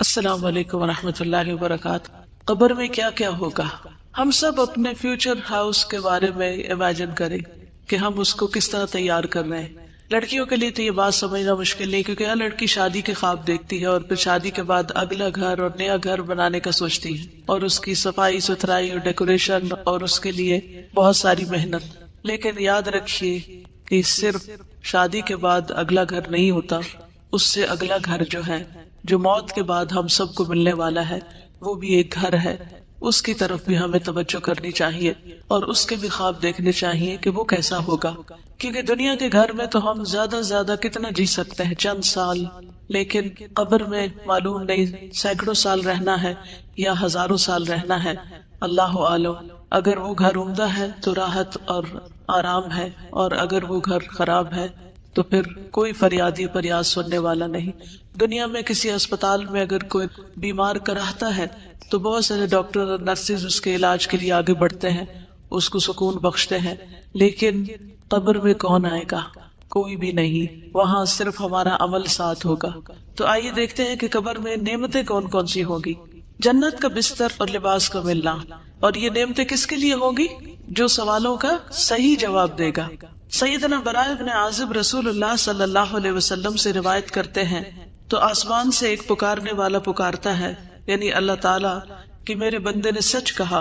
السلام علیکم ورحمۃ اللہ وبرکاتہ۔ قبر میں کیا کیا ہوگا؟ ہم سب اپنے فیوچر ہاؤس کے بارے میں امیجن کریں کہ ہم اس کو کس طرح تیار کر رہے ہیں۔ لڑکیوں کے لیے تو یہ بات سمجھنا مشکل نہیں، کیونکہ ہر لڑکی شادی کے خواب دیکھتی ہے اور پھر شادی کے بعد اگلا گھر اور نیا گھر بنانے کا سوچتی ہے، اور اس کی صفائی ستھرائی اور ڈیکوریشن اور اس کے لیے بہت ساری محنت۔ لیکن یاد رکھیے کہ صرف شادی کے بعد اگلا گھر نہیں ہوتا، اس سے اگلا گھر جو ہے، جو موت کے بعد ہم سب کو ملنے والا ہے، وہ بھی ایک گھر ہے۔ اس کی طرف بھی ہمیں توجہ کرنی چاہیے اور اس کے بھی خواب دیکھنے چاہیے کہ وہ کیسا ہوگا، کیونکہ دنیا کے گھر میں تو ہم زیادہ سے زیادہ کتنا جی سکتے ہیں، چند سال، لیکن قبر میں معلوم نہیں سینکڑوں سال رہنا ہے یا ہزاروں سال رہنا ہے، اللہ عالم۔ اگر وہ گھر عمدہ ہے تو راحت اور آرام ہے، اور اگر وہ گھر خراب ہے تو پھر کوئی فریادی فریاد سننے والا نہیں۔ دنیا میں کسی اسپتال میں اگر کوئی بیمار کراہتا ہے تو بہت سارے ڈاکٹر اور نرسز اس کے علاج کے لیے آگے بڑھتے ہیں، اس کو سکون بخشتے ہیں، لیکن قبر میں کون آئے گا؟ کوئی بھی نہیں، وہاں صرف ہمارا عمل ساتھ ہوگا۔ تو آئیے دیکھتے ہیں کہ قبر میں نعمتیں کون کون سی ہوں گی۔ جنت کا بستر اور لباس کا ملنا، اور یہ نعمتیں کس کے لیے ہوں گی؟ جو سوالوں کا صحیح جواب دے گا۔ سیدنا براء بن عازب رسول اللہ صلی اللہ علیہ وسلم سے روایت کرتے ہیں، تو آسمان سے ایک پکارنے والا پکارتا ہے، یعنی اللہ تعالیٰ، کہ میرے بندے نے سچ کہا،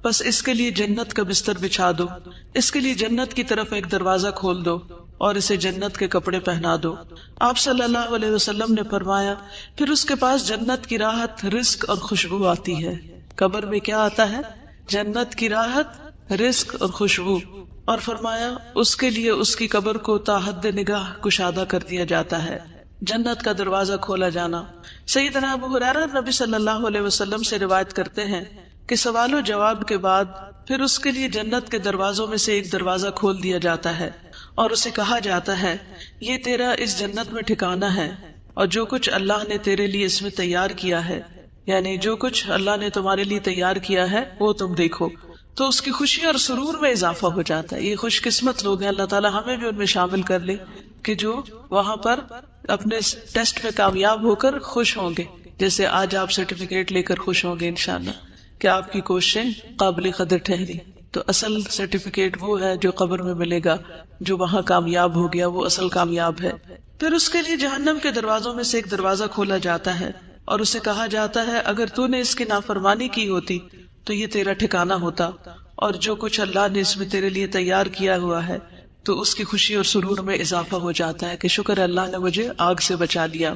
بس اس کے لیے جنت کا بستر بچھا دو، اس کے لیے جنت کی طرف ایک دروازہ کھول دو اور اسے جنت کے کپڑے پہنا دو۔ آپ صلی اللہ علیہ وسلم نے فرمایا، پھر اس کے پاس جنت کی راحت، رزق اور خوشبو آتی ہے۔ قبر میں کیا آتا ہے؟ جنت کی راحت، رزق اور خوشبو، اور فرمایا اس کے لیے اس کی قبر کو تا حد نگاہ کشادہ کر دیا جاتا ہے، جنت کا دروازہ کھولا جانا۔ سیدنا ابو ہریرہ نبی صلی اللہ علیہ وسلم سے روایت کرتے ہیں کہ سوال و جواب کے بعد پھر اس کے لیے جنت کے دروازوں میں سے ایک دروازہ کھول دیا جاتا ہے اور اسے کہا جاتا ہے، یہ تیرا اس جنت میں ٹھکانہ ہے، اور جو کچھ اللہ نے تیرے لیے اس میں تیار کیا ہے، یعنی جو کچھ اللہ نے تمہارے لیے تیار کیا ہے وہ تم دیکھو۔ تو اس کی خوشی اور سرور میں اضافہ ہو جاتا ہے۔ یہ خوش قسمت لوگ ہیں، اللہ تعالیٰ ہمیں بھی ان میں شامل کر لے کہ جو وہاں پر اپنے ٹیسٹ میں کامیاب ہو کر خوش ہوں گے، جیسے آج آپ سرٹیفکیٹ لے کر خوش ہوں گے انشاءاللہ کہ آپ کی کوششیں قابل قدر ٹھہری۔ تو اصل سرٹیفکیٹ وہ ہے جو قبر میں ملے گا، جو وہاں کامیاب ہو گیا وہ اصل کامیاب ہے۔ پھر اس کے لیے جہنم کے دروازوں میں سے ایک دروازہ کھولا جاتا ہے اور اسے کہا جاتا ہے، اگر تو نے اس کی نافرمانی کی ہوتی تو یہ تیرا ٹھکانہ ہوتا، اور جو کچھ اللہ نے اس میں تیرے لیے تیار کیا ہوا ہے، تو اس کی خوشی اور سرور میں اضافہ ہو جاتا ہے کہ شکر اللہ نے مجھے آگ سے بچا لیا۔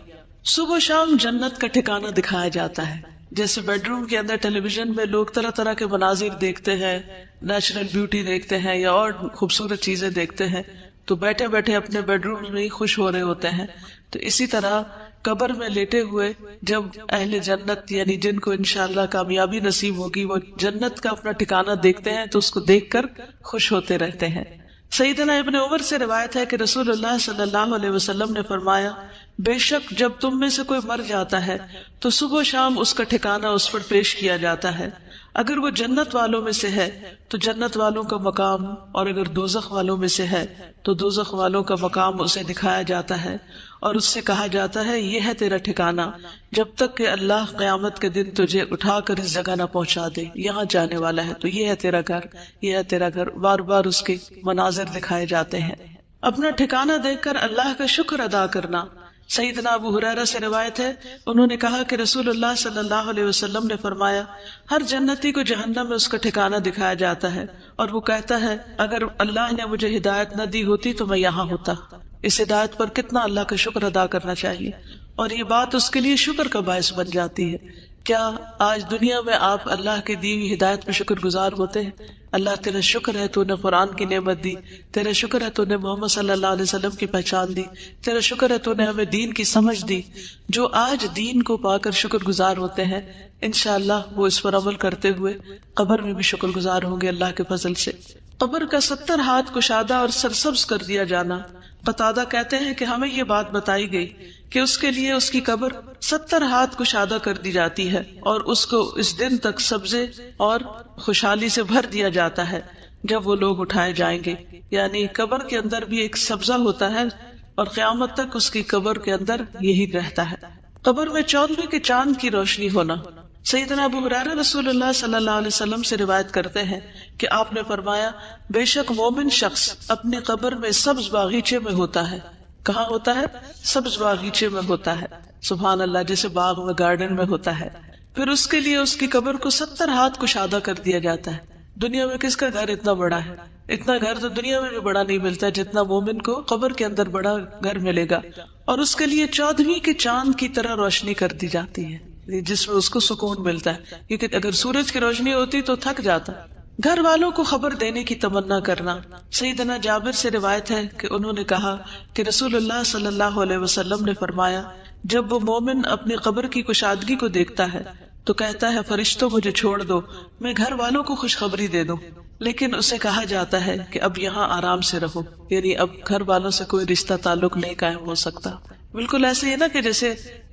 صبح و شام جنت کا ٹھکانہ دکھایا جاتا ہے، جیسے بیڈ روم کے اندر ٹیلی ویژن میں لوگ طرح طرح کے مناظر دیکھتے ہیں، نیچرل بیوٹی دیکھتے ہیں یا اور خوبصورت چیزیں دیکھتے ہیں، تو بیٹھے بیٹھے اپنے بیڈ روم میں ہی خوش ہو رہے ہوتے ہیں۔ تو اسی طرح قبر میں لیٹے ہوئے جب اہل جنت، یعنی جن کو انشاءاللہ کامیابی نصیب ہوگی، وہ جنت کا اپنا ٹھکانہ دیکھتے ہیں تو اس کو دیکھ کر خوش ہوتے رہتے ہیں۔ سیدنا ابن عمر سے روایت ہے کہ رسول اللہ صلی اللہ علیہ وسلم نے فرمایا، بے شک جب تم میں سے کوئی مر جاتا ہے تو صبح و شام اس کا ٹھکانہ اس پر پیش کیا جاتا ہے، اگر وہ جنت والوں میں سے ہے تو جنت والوں کا مقام، اور اگر دوزخ والوں میں سے ہے تو دوزخ والوں کا مقام اسے دکھایا جاتا ہے، اور اس سے کہا جاتا ہے، یہ ہے تیرا ٹھکانہ جب تک کہ اللہ قیامت کے دن تجھے اٹھا کر اس جگہ نہ پہنچا دے، یہاں جانے والا ہے، تو یہ ہے تیرا گھر، یہ ہے تیرا گھر۔ بار بار اس کے مناظر دکھائے جاتے ہیں۔ اپنا ٹھکانہ دیکھ کر اللہ کا شکر ادا کرنا۔ سیدنا ابو ہریرہ سے روایت ہے، انہوں نے کہا کہ رسول اللہ صلی اللہ علیہ وسلم نے فرمایا، ہر جنتی کو جہنم میں اس کا ٹھکانہ دکھایا جاتا ہے اور وہ کہتا ہے، اگر اللہ نے مجھے ہدایت نہ دی ہوتی تو میں یہاں ہوتا۔ اس ہدایت پر کتنا اللہ کا شکر ادا کرنا چاہیے، اور یہ بات اس کے لیے شکر کا باعث بن جاتی ہے۔ کیا آج دنیا میں آپ اللہ کی دی ہوئی ہدایت پہ شکر گزار ہوتے ہیں؟ اللہ تیرا شکر ہے تو نے قرآن کی نعمت دی، تیرا شکر ہے تو نے محمد صلی اللہ علیہ وسلم کی پہچان دی، تیرا شکر ہے تو نے ہمیں دین کی سمجھ دی۔ جو آج دین کو پا کر شکر گزار ہوتے ہیں، انشاءاللہ وہ اس پر عمل کرتے ہوئے قبر میں بھی شکر گزار ہوں گے اللہ کے فضل سے۔ قبر کا 70 ہاتھ کشادہ اور سرسبز کر دیا جانا۔ قتادہ کہتے ہیں کہ ہمیں یہ بات بتائی گئی کہ اس کے لیے اس کی قبر 70 ہاتھ کشادہ کر دی جاتی ہے اور اس کو اس دن تک سبزے اور خوشحالی سے بھر دیا جاتا ہے جب وہ لوگ اٹھائے جائیں گے، یعنی قبر کے اندر بھی ایک سبزہ ہوتا ہے اور قیامت تک اس کی قبر کے اندر یہی رہتا ہے۔ قبر میں 14ویں کے چاند کی روشنی ہونا. سیدنا ابو ہریرہ رسول اللہ صلی اللہ علیہ وسلم سے روایت کرتے ہیں کہ آپ نے فرمایا بے شک مومن شخص اپنی قبر میں سبز باغیچے میں ہوتا ہے. کہاں ہوتا ہے؟ سبز باغیچے میں ہوتا ہے. سبحان اللہ، جیسے باغ میں گارڈن میں ہوتا ہے. پھر اس کے لیے اس کی قبر کو 70 ہاتھ کشادہ کر دیا جاتا ہے. دنیا میں کس کا گھر اتنا بڑا ہے؟ اتنا گھر تو دنیا میں بھی بڑا نہیں ملتا جتنا مومن کو قبر کے اندر بڑا گھر ملے گا. اور اس کے لیے 14ویں کے چاند کی طرح روشنی کر دی جاتی ہے، جس میں اس کو سکون ملتا ہے، کیونکہ اگر سورج کی روشنی ہوتی تو تھک جاتا. گھر والوں کو خبر دینے کی تمنا کرنا. سیدنا جابر سے روایت ہے کہ انہوں نے کہا کہ رسول اللہ صلی اللہ علیہ وسلم نے فرمایا جب وہ مومن اپنی قبر کی کشادگی کو دیکھتا ہے تو کہتا ہے فرشتوں مجھے چھوڑ دو، میں گھر والوں کو خوشخبری دے دوں. لیکن اسے کہا جاتا ہے کہ اب یہاں آرام سے رہو، یعنی اب گھر والوں سے کوئی رشتہ تعلق نہیں قائم ہو سکتا. بالکل ایسے ہی نا کہ جیسے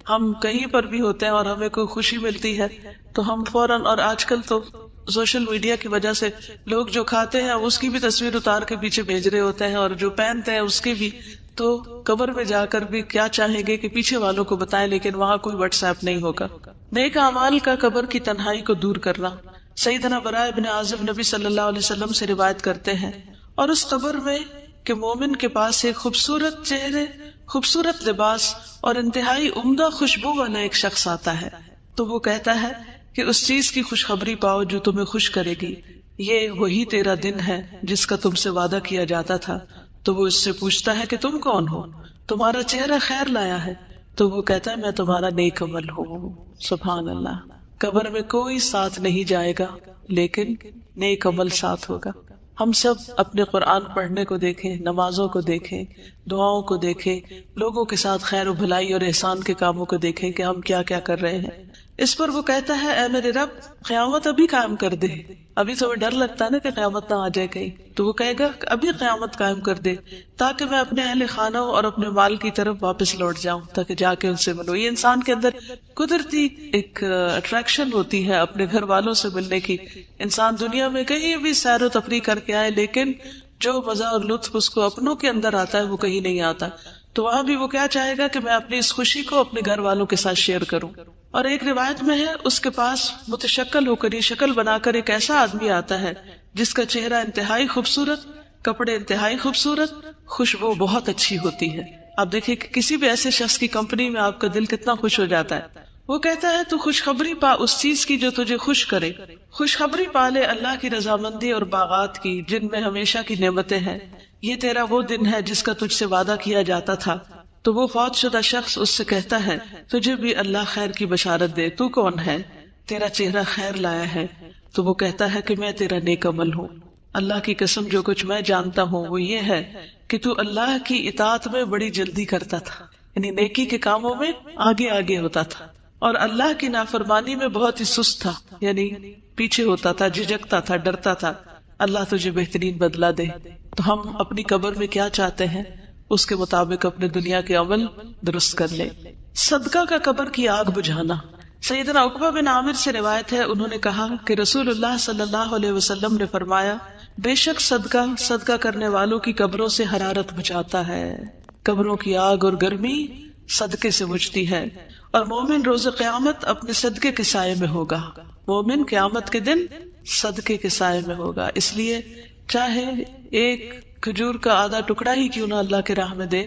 ہم کہیں پر بھی ہوتے ہیں اور ہمیں کوئی خوشی ملتی ہے تو ہم فوراً، اور آج کل تو سوشل میڈیا کی وجہ سے لوگ جو کھاتے ہیں اس کی بھی تصویر اتار کے پیچھے بھیج رہے ہوتے ہیں، اور جو پہنتے ہیں اس کی بھی. تو قبر میں جا کر بھی کیا چاہیں گے کہ پیچھے والوں کو بتائیں، لیکن وہاں کوئی واٹس ایپ نہیں ہوگا. نیک اعمال کا قبر کی تنہائی کو دور کرنا. سیدنا براء ابن عازب نبی صلی اللہ علیہ وسلم سے روایت کرتے ہیں اور اس قبر میں کہ مومن کے پاس ایک خوبصورت چہرے، خوبصورت لباس اور انتہائی عمدہ خوشبو والا ایک شخص آتا ہے تو وہ کہتا ہے کہ اس چیز کی خوشخبری پاؤ جو تمہیں خوش کرے گی، یہ وہی تیرا دن ہے جس کا تم سے وعدہ کیا جاتا تھا. تو وہ اس سے پوچھتا ہے کہ تم کون ہو؟ تمہارا چہرہ خیر لایا ہے. تو وہ کہتا ہے میں تمہارا نیک عمل ہوں. سبحان اللہ. قبر میں کوئی ساتھ نہیں جائے گا لیکن نیک عمل ساتھ ہوگا. ہم سب اپنے قرآن پڑھنے کو دیکھیں، نمازوں کو دیکھیں، دعاؤں کو دیکھیں، لوگوں کے ساتھ خیر و بھلائی اور احسان کے کاموں کو دیکھیں کہ ہم کیا کیا کر رہے ہیں. اس پر وہ کہتا ہے اے میرے رب قیامت ابھی قائم کر دے. ابھی تو ڈر لگتا ہے نا کہ قیامت نہ آ جائے کہیں، تو وہ کہے گا ابھی قیامت قائم کر دے تاکہ میں اپنے اہل خانہ اور اپنے مال کی طرف واپس لوٹ جاؤں، تاکہ جا کے ان سے ملوں. یہ انسان کے اندر قدرتی ایک اٹریکشن ہوتی ہے اپنے گھر والوں سے ملنے کی. انسان دنیا میں کہیں بھی سیر و تفریح کر کے آئے لیکن جو مزہ اور لطف اس کو اپنوں کے اندر آتا ہے وہ کہیں نہیں آتا. تو وہاں بھی وہ کیا چاہے گا کہ میں اپنی اس خوشی کو اپنے گھر والوں کے ساتھ شیئر کروں. اور ایک روایت میں ہے اس کے پاس متشکل ہو کر، یہ شکل بنا کر ایک ایسا آدمی آتا ہے جس کا چہرہ انتہائی خوبصورت، کپڑے انتہائی خوبصورت، خوشبو بہت اچھی ہوتی ہے. آپ دیکھیں کہ کسی بھی ایسے شخص کی کمپنی میں آپ کا دل کتنا خوش ہو جاتا ہے. وہ کہتا ہے تو خوشخبری پا اس چیز کی جو تجھے خوش کرے. خوشخبری پا لے اللہ کی رضامندی اور باغات کی جن میں ہمیشہ کی نعمتیں ہیں. یہ تیرا وہ دن ہے جس کا تجھ سے وعدہ کیا جاتا تھا. تو وہ فوت شدہ شخص اس سے کہتا ہے تجھے بھی اللہ خیر کی بشارت دے. تو کون ہے؟ تیرا چہرہ خیر لایا ہے. تو وہ کہتا ہے کہ میں تیرا نیک عمل ہوں. اللہ کی قسم جو کچھ میں جانتا ہوں وہ یہ ہے کہ تو اللہ کی اطاعت میں بڑی جلدی کرتا تھا، یعنی نیکی کے کاموں میں آگے آگے ہوتا تھا، اور اللہ کی نافرمانی میں بہت ہی سست تھا، یعنی پیچھے ہوتا تھا، جھجکتا تھا، ڈرتا تھا. اللہ تجھے بہترین بدلہ دے. تو ہم اپنی قبر میں کیا چاہتے ہیں اس کے مطابق اپنے دنیا کے عمل درست کر لیں. صدقہ کا قبر کی آگ بجھانا. سیدنا عقبہ بن عامر سے روایت ہے انہوں نے کہا کہ رسول اللہ صلی اللہ علیہ وسلم نے فرمایا بے شک صدقہ کرنے والوں کی قبروں سے حرارت بجھاتا ہے. قبروں کی آگ اور گرمی صدقے سے بجھتی ہے، اور مومن روز قیامت اپنے صدقے کے سائے میں ہوگا. مومن قیامت کے دن صدقے کے سائے میں ہوگا. اس لیے چاہے ایک کھجور کا آدھا ٹکڑا ہی کیوں نہ اللہ کے راہ میں دے،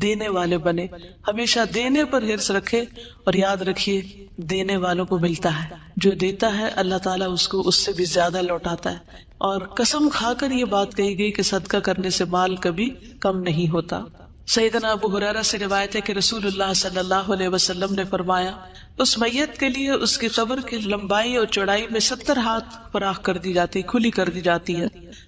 دینے والے بنے. ہمیشہ دینے پر حرص رکھے، اور یاد رکھیے دینے والوں کو ملتا ہے. جو دیتا ہے اللہ تعالیٰ اس کو اس سے بھی زیادہ لوٹاتا ہے. اور قسم کھا کر یہ بات کہی گئی کہ صدقہ کرنے سے مال کبھی کم نہیں ہوتا. سیدنا ابو ہریرہ سے روایت ہے کہ رسول اللہ صلی اللہ علیہ وسلم نے فرمایا اس میت کے لیے اس کی قبر کی لمبائی اور چوڑائی میں 70 ہاتھ فراخ کر دی جاتی، کھلی کر دی جاتی ہے.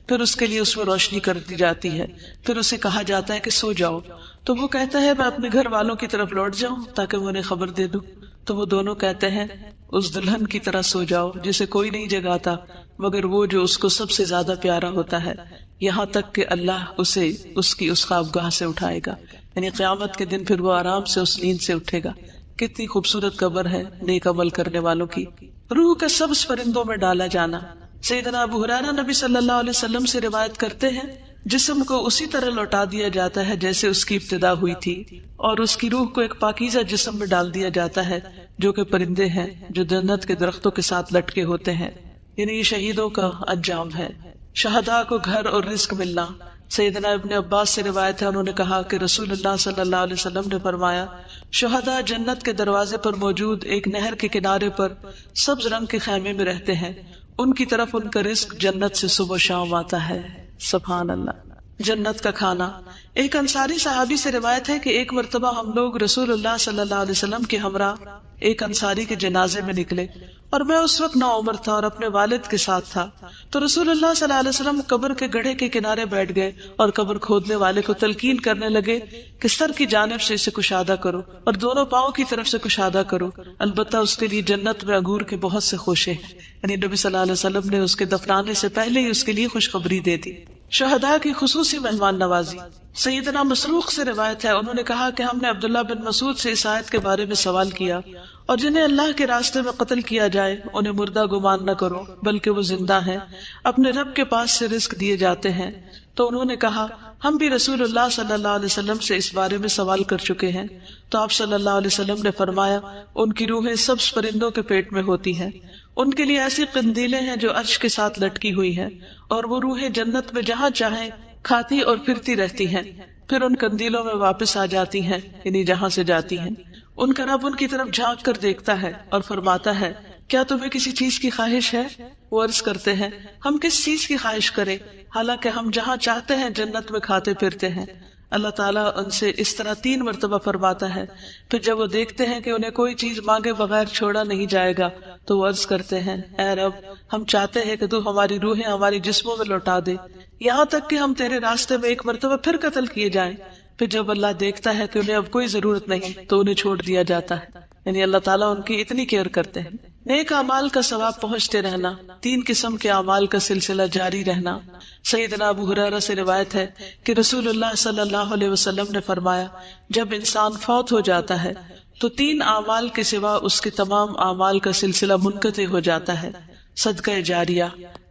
پھر اس کے لیے اس میں روشنی کر دی جاتی ہے. پھر اسے کہا جاتا ہے کہ سو جاؤ. تو وہ کہتا ہے میں اپنے گھر والوں کی طرف لوٹ جاؤں تاکہ میں انہیں خبر دے دوں. تو وہ دونوں کہتے ہیں اس دلہن کی طرح سو جاؤ جسے کوئی نہیں جگاتا مگر وہ جو اس کو سب سے زیادہ پیارا ہوتا ہے، یہاں تک کہ اللہ اسے اس کی اس خوابگاہ سے اٹھائے گا. یعنی قیامت کے دن پھر وہ آرام سے اس نیند سے اٹھے گا. کتنی خوبصورت قبر ہے نیک عمل کرنے والوں کی. روح کا سبز پرندوں میں ڈالا جانا. سیدنا ابو ہریرہ نبی صلی اللہ علیہ وسلم سے روایت کرتے ہیں جسم کو اسی طرح لوٹا دیا جاتا ہے جیسے اس کی ابتدا ہوئی تھی، اور اس کی روح کو ایک پاکیزہ جسم میں ڈال دیا جاتا ہے جو کہ پرندے ہیں جو جنت کے درختوں کے ساتھ لٹکے ہوتے ہیں، یعنی یہ شہیدوں کا انجام ہے۔ شہداء کو گھر اور رزق ملنا۔ سیدنا ابن عباس سے روایت ہے، انہوں نے کہا کہ رسول اللہ صلی اللہ علیہ وسلم نے فرمایا، شہداء جنت کے دروازے پر موجود ایک نہر کے کنارے پر سبز رنگ کے خیمے میں رہتے ہیں، ان کی طرف ان کا رزق جنت سے صبح و شام آتا ہے۔ سبحان اللہ۔ جنت کا کھانا۔ ایک انصاری صحابی سے روایت ہے کہ ایک مرتبہ ہم لوگ رسول اللہ صلی اللہ علیہ وسلم کے ہمراہ ایک انصاری کے جنازے میں نکلے، اور میں اس وقت نوعمر تھا اور اپنے والد کے ساتھ تھا، تو رسول اللہ صلی اللہ علیہ وسلم قبر کے گڑھے کے کنارے بیٹھ گئے اور قبر کھودنے والے کو تلقین کرنے لگے کہ سر کی جانب سے اسے کشادہ کرو اور دونوں پاؤں کی طرف سے کشادہ کرو، البتہ اس کے لیے جنت میں انگور کے بہت سے خوشے ہیں۔ یعنی نبی صلی اللہ علیہ وسلم نے اس کے دفنانے سے پہلے ہی اس کے لیے خوشخبری دے دی۔ شہداء کی خصوصی مہمان نوازی۔ سیدنا مسروق سے روایت ہے، انہوں نے کہا کہ ہم نے عبداللہ بن مسعود سے اس آیت کے بارے میں سوال کیا، اور جنہیں اللہ کے راستے میں قتل کیا جائے انہیں مردہ گمان نہ کرو بلکہ وہ زندہ ہیں، اپنے رب کے پاس سے رزق دیے جاتے ہیں۔ تو انہوں نے کہا ہم بھی رسول اللہ صلی اللہ علیہ وسلم سے اس بارے میں سوال کر چکے ہیں، تو آپ صلی اللہ علیہ وسلم نے فرمایا ان کی روحیں سبز پرندوں کے پیٹ میں ہوتی ہیں، ان کے لیے ایسی قندیلیں ہیں جو عرش کے ساتھ لٹکی ہوئی ہیں، اور وہ روحیں جنت میں جہاں چاہیں کھاتی اور پھرتی رہتی ہیں، پھر ان قندیلوں میں واپس آ جاتی ہیں، یعنی جہاں سے جاتی ہیں۔ ان کا رب ان کی طرف جھانک کر دیکھتا ہے اور فرماتا ہے کیا تمہیں کسی چیز کی خواہش ہے؟ وہ عرض کرتے ہیں ہم کس چیز کی خواہش کریں، حالانکہ ہم جہاں چاہتے ہیں جنت میں کھاتے پھرتے ہیں۔ اللہ تعالیٰ ان سے اس طرح 3 مرتبہ فرماتا ہے، پھر جب وہ دیکھتے ہیں کہ انہیں کوئی چیز مانگے بغیر چھوڑا نہیں جائے گا تو وہ عرض کرتے ہیں اے رب، ہم چاہتے ہیں کہ تو ہماری روحیں ہماری جسموں میں لوٹا دے، یہاں تک کہ ہم تیرے راستے میں ایک مرتبہ پھر قتل کیے جائیں۔ پھر جب اللہ دیکھتا ہے کہ انہیں اب کوئی ضرورت نہیں تو انہیں چھوڑ دیا جاتا ہے، یعنی اللہ تعالیٰ ان کی اتنی کیئر کرتے ہیں۔ نیک اعمال کا ثواب پہنچتے رہنا۔ 3 قسم کے اعمال کا سلسلہ جاری رہنا۔ سیدنا ابو ہریرہ سے روایت ہے کہ رسول اللہ صلی اللہ علیہ وسلم نے فرمایا جب انسان فوت ہو جاتا ہے تو 3 اعمال کے سوا اس کے تمام اعمال کا سلسلہ منقطع ہو جاتا ہے، صدقہ جاریہ،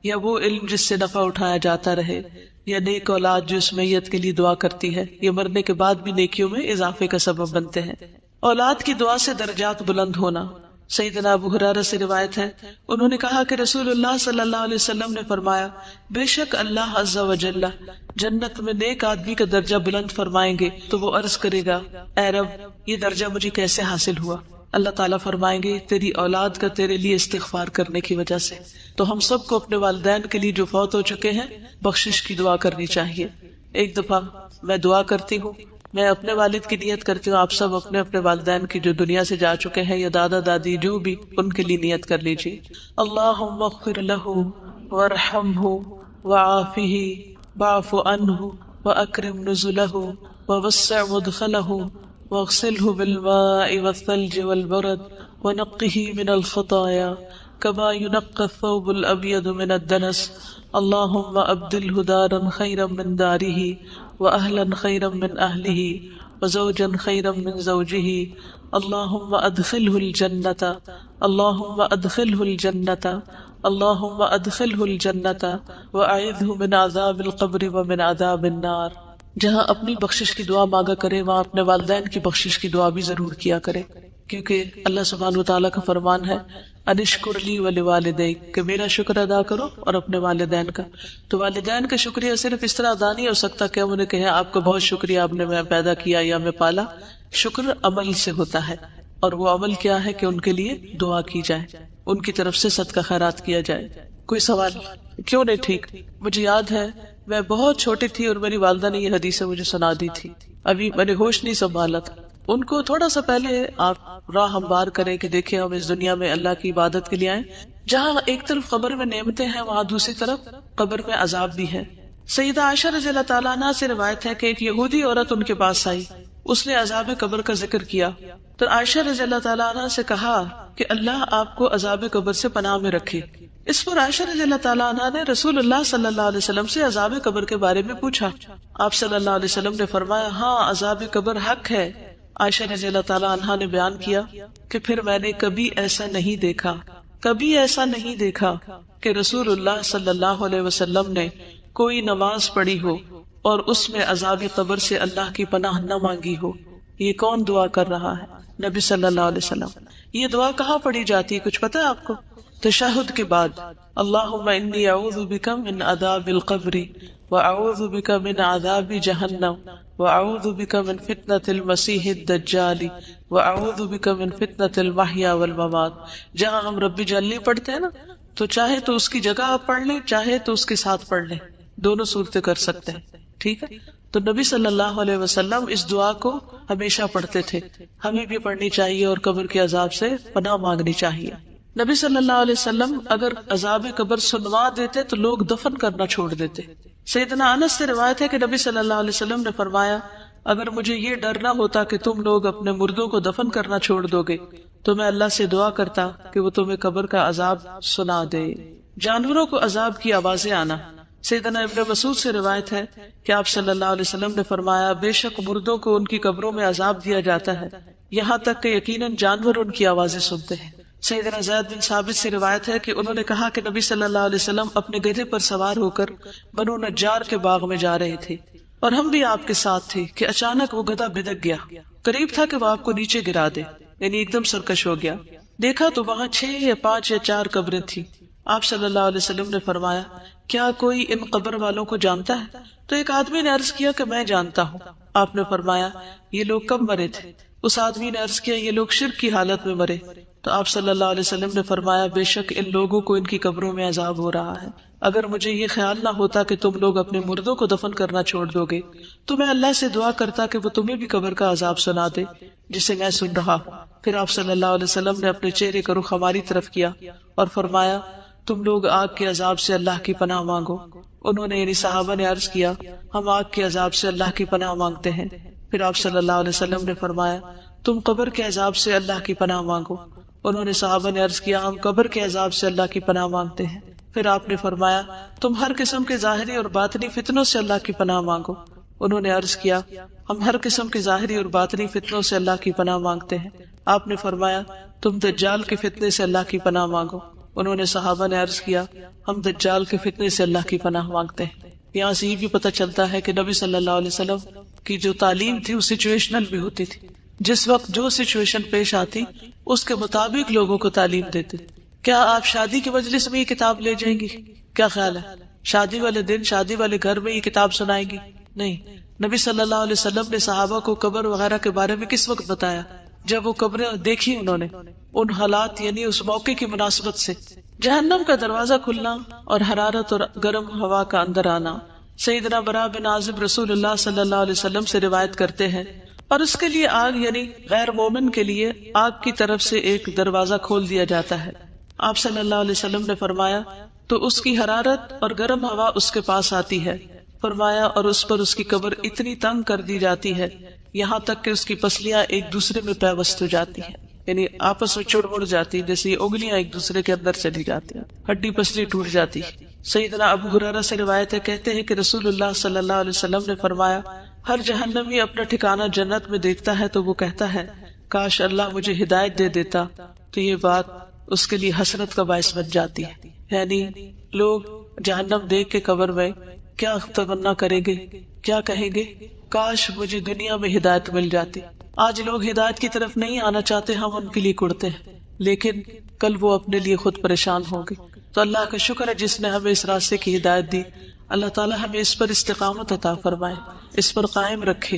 یا وہ علم جس سے نفع اٹھایا جاتا رہے، یا نیک اولاد جو اس میت کے لیے دعا کرتی ہے، یہ مرنے کے بعد بھی نیکیوں میں اضافے کا سبب بنتے ہیں۔ اولاد کی دعا سے درجات بلند ہونا۔ سیدنا ابو ہریرہ سے روایت ہے، انہوں نے کہا کہ رسول اللہ صلی اللہ علیہ وسلم نے فرمایا بے شک اللہ عز و جل جنت میں نیک آدمی کا درجہ بلند فرمائیں گے تو وہ عرض کرے گا اے رب یہ درجہ مجھے کیسے حاصل ہوا؟ اللہ تعالیٰ فرمائیں گے تیری اولاد کا تیرے لیے استغفار کرنے کی وجہ سے۔ تو ہم سب کو اپنے والدین کے لیے جو فوت ہو چکے ہیں بخشش کی دعا کرنی چاہیے۔ ایک دفعہ میں دعا کرتی ہوں، میں اپنے والد کی نیت کرتی ہوں، آپ سب اپنے اپنے والدین کی جو دنیا سے جا چکے ہیں یا دادا دادی جو بھی، ان کے لیے نیت کر لیجیے۔ اللہم اغفر لہ وارحمہ وعافہ واعف عنہ واکرم نزلہ ووسع مدخلہ واغسلہ بالماء والثلج والبرد ونقہ من الخطایا كما ينقى الثوب الأبيض من الدنس اللهم أبدله دارا خيرا من داره وأهلا خيرا من أهله وزوجا خيرا من زوجه اللهم أدخله الجنة اللهم أدخله الجنة اللهم أدخله الجنة وأعذه من عذاب القبر ومن عذاب النار۔ جہاں اپنی بخشش کی دعا مانگا کرے وہاں اپنے والدین کی بخشش کی دعا بھی ضرور کیا کرے، کیونکہ اللہ سبحانہ وتعالیٰ کا فرمان ہے انشکر لی ولوالدیک، کہ میرا شکر ادا کرو اور اپنے والدین کا۔ تو والدین کا شکریہ صرف اس طرح ادا نہیں ہو سکتا کہ ہم انہیں کہیں آپ کا بہت شکریہ، آپ نے میں پیدا کیا یا میں پالا۔ شکر عمل سے ہوتا ہے، اور وہ عمل کیا ہے کہ ان کے لیے دعا کی جائے، ان کی طرف سے صدقہ خیرات کیا جائے۔ کوئی سوال؟ کیوں نہیں ٹھیک؟ مجھے یاد ہے میں بہت چھوٹی تھی اور میری والدہ نے یہ حدیث مجھے سنا دی تھی، ابھی میں نے ہوش نہیں سنبھالا تھا۔ ان کو تھوڑا سا پہلے آپ راہ ہموار کریں کہ دیکھیں ہم اس دنیا میں اللہ کی عبادت کے لیے آئیں، جہاں ایک طرف قبر میں نعمتیں ہیں وہاں دوسری طرف قبر میں عذاب بھی ہے۔ سیدہ عائشہ رضی اللہ تعالیٰ عنہ سے روایت ہے کہ ایک یہودی عورت ان کے پاس آئی، اس نے عذاب قبر کا ذکر کیا تو عائشہ رضی اللہ تعالیٰ عنہ سے کہا کہ اللہ آپ کو عذاب قبر سے پناہ میں رکھے۔ اس پر عائشہ رضی اللہ تعالیٰ عنہ نے رسول اللہ صلی اللہ علیہ وسلم سے عذاب قبر کے بارے میں پوچھا۔ آپ صلی اللہ علیہ وسلم نے فرمایا ہاں عذاب قبر حق ہے۔ عائشہ رضی اللہ تعالیٰ عنہ نے بیان کیا کہ پھر میں نے کبھی ایسا نہیں دیکھا کہ رسول اللہ صلی اللہ علیہ وسلم نے کوئی نماز پڑھی ہو اور اس میں عذاب قبر سے اللہ کی پناہ نہ مانگی ہو. یہ کون دعا کر رہا ہے؟ نبی صلی اللہ علیہ وسلم. یہ دعا کہاں پڑھی جاتی ہے کچھ پتا ہے آپ کو؟ تشہد کے بعد. اللہم انی اعوذ بک من عذاب القبر واعوذ بک من عذاب جہنم واعوذ بک من فتنۃ المسیح الدجال واعوذ بک من فتنۃ المحیا والممات. جہاں ہم رب جلنی پڑھتے ہیں نا، تو چاہے تو اس کی جگہ آپ پڑھ لیں، چاہے تو اس کے ساتھ پڑھ لیں، دونوں صورتیں کر سکتے ہیں. ٹھیک ہے؟ تو نبی صلی اللہ علیہ وسلم اس دعا کو ہمیشہ پڑھتے تھے. ہمیں بھی پڑھنی چاہیے اور قبر کے عذاب سے پناہ مانگنی چاہیے. نبی صلی اللہ علیہ وسلم اگر عذاب قبر سنوا دیتے تو لوگ دفن کرنا چھوڑ دیتے. سیدنا انس سے روایت ہے کہ نبی صلی اللہ علیہ وسلم نے فرمایا، اگر مجھے یہ ڈر نہ ہوتا کہ تم لوگ اپنے مردوں کو دفن کرنا چھوڑ دو گے تو میں اللہ سے دعا کرتا کہ وہ تمہیں قبر کا عذاب سنا دے. جانوروں کو عذاب کی آوازیں آنا. سیدنا ابن مسعود سے روایت ہے کہ آپ صلی اللہ علیہ وسلم نے فرمایا، بے شک مردوں کو ان کی قبروں میں عذاب دیا جاتا ہے یہاں تک کہ یقیناً جانور ان کی آوازیں سنتے ہیں. سیدنا زید بن ثابت سے روایت ہے کہ انہوں نے کہا کہ نبی صلی اللہ علیہ وسلم اپنے گدھے پر سوار ہو کر بنو نجار کے باغ میں جا رہے تھے اور ہم بھی آپ کے ساتھ تھے کہ اچانک وہ گدھا بھدک گیا. قریب تھا کہ وہ آپ کو نیچے گرا دے، یعنی ایک دم سرکش ہو گیا. دیکھا تو وہاں 6 یا 5 یا 4 قبریں تھیں. آپ صلی اللہ علیہ وسلم نے فرمایا، کیا کوئی ان قبر والوں کو جانتا ہے؟ تو ایک آدمی نے عرض کیا کہ میں جانتا ہوں. آپ نے فرمایا، یہ لوگ کب مرے تھے؟ اس آدمی نے عرض کیا، یہ لوگ شرک کی حالت میں مرے. تو آپ صلی اللہ علیہ وسلم نے فرمایا، بے شک ان لوگوں کو ان کی قبروں میں عذاب ہو رہا ہے. اگر مجھے یہ خیال نہ ہوتا کہ تم لوگ اپنے مردوں کو دفن کرنا چھوڑ دو گے تو میں اللہ سے دعا کرتا کہ وہ تمہیں بھی قبر کا عذاب سنا دے جسے میں سن رہا ہوں. پھر آپ صلی اللہ علیہ وسلم نے اپنے چہرے کا رخ ہماری طرف کیا اور فرمایا، تم لوگ آگ کے عذاب سے اللہ کی پناہ مانگو. انہوں نے یعنی صحابہ نے عرض کیا، ہم آگ کے عذاب سے اللہ کی پناہ مانگتے ہیں. پھر آپ صلی اللہ علیہ وسلم نے فرمایا، تم قبر کے عذاب سے اللہ کی پناہ مانگو. انہوں نے صحابہ نے عرض کیا، ہم قبر کے عذاب سے اللہ کی پناہ مانگتے ہیں. پھر آپ نے فرمایا، تم ہر قسم کے ظاہری اور باطنی فتنوں سے اللہ کی پناہ مانگو. انہوں نے عرض کیا، ہم ہر قسم کے ظاہری اور باطنی فتنوں سے اللہ کی پناہ مانگتے ہیں. آپ نے فرمایا، تم دجال کے فتنے سے اللہ کی پناہ مانگو. انہوں نے صحابہ نے عرض کیا، ہم دجال کے فتنے سے اللہ کی پناہ مانگتے ہیں. یہاں سے یہ بھی پتہ چلتا ہے کہ نبی صلی اللہ علیہ وسلم کی جو تعلیم تھی وہ سچویشنل بھی ہوتی تھی. جس وقت جو سچویشن پیش آتی اس کے مطابق لوگوں کو تعلیم دیتے. کیا آپ شادی کے مجلس میں یہ کتاب لے جائیں گی؟ کیا خیال ہے؟ شادی والے دن شادی والے گھر میں یہ کتاب سنائیں گی؟ نہیں. نبی صلی اللہ علیہ وسلم نے صحابہ کو قبر وغیرہ کے بارے میں کس وقت بتایا؟ جب وہ قبریں دیکھی انہوں نے، ان حالات یعنی اس موقع کی مناسبت سے. جہنم کا دروازہ کھلنا اور حرارت اور گرم ہوا کا اندر آنا. سیدنا براء بن عازب رسول اللہ صلی اللہ علیہ وسلم سے روایت کرتے ہیں، اور اس کے لیے آگ یعنی غیر مومن کے لیے آگ کی طرف سے ایک دروازہ کھول دیا جاتا ہے. آپ صلی اللہ علیہ وسلم نے فرمایا، تو اس کی حرارت اور گرم ہوا اس کے پاس آتی ہے. فرمایا، اور اس پر اس کی قبر اتنی تنگ کر دی جاتی ہے یہاں تک کہ اس کی پسلیاں ایک دوسرے میں پیوست ہو جاتی ہیں، یعنی آپس میں چڑ مڑ جاتی، جیسے یہ انگلیاں ایک دوسرے کے اندر چلی جاتی ہیں، ہڈی پسلی ٹوٹ جاتی. سیدنا ابو ہریرہ سے روایت ہے، کہتے ہیں کہ رسول اللہ صلی اللہ علیہ وسلم نے فرمایا، ہر جہنمی اپنا ٹھکانہ جنت میں دیکھتا ہے تو وہ کہتا ہے، کاش اللہ مجھے ہدایت دے دیتا. تو یہ بات اس کے لیے حسرت کا باعث بن جاتی ہے. یعنی لوگ جہنم دیکھ کے قبر میں کیا تمنا کریں گے، کیا کہیں گے، کاش مجھے دنیا میں ہدایت مل جاتی. آج لوگ ہدایت کی طرف نہیں آنا چاہتے، ہم ان کے لیے کڑتے ہیں، لیکن کل وہ اپنے لیے خود پریشان ہوں گے. تو اللہ کا شکر ہے جس نے ہمیں اس راستے کی ہدایت دی. اللہ تعالی ہمیں اس پر استقامت عطا فرمائے، اس پر قائم رکھے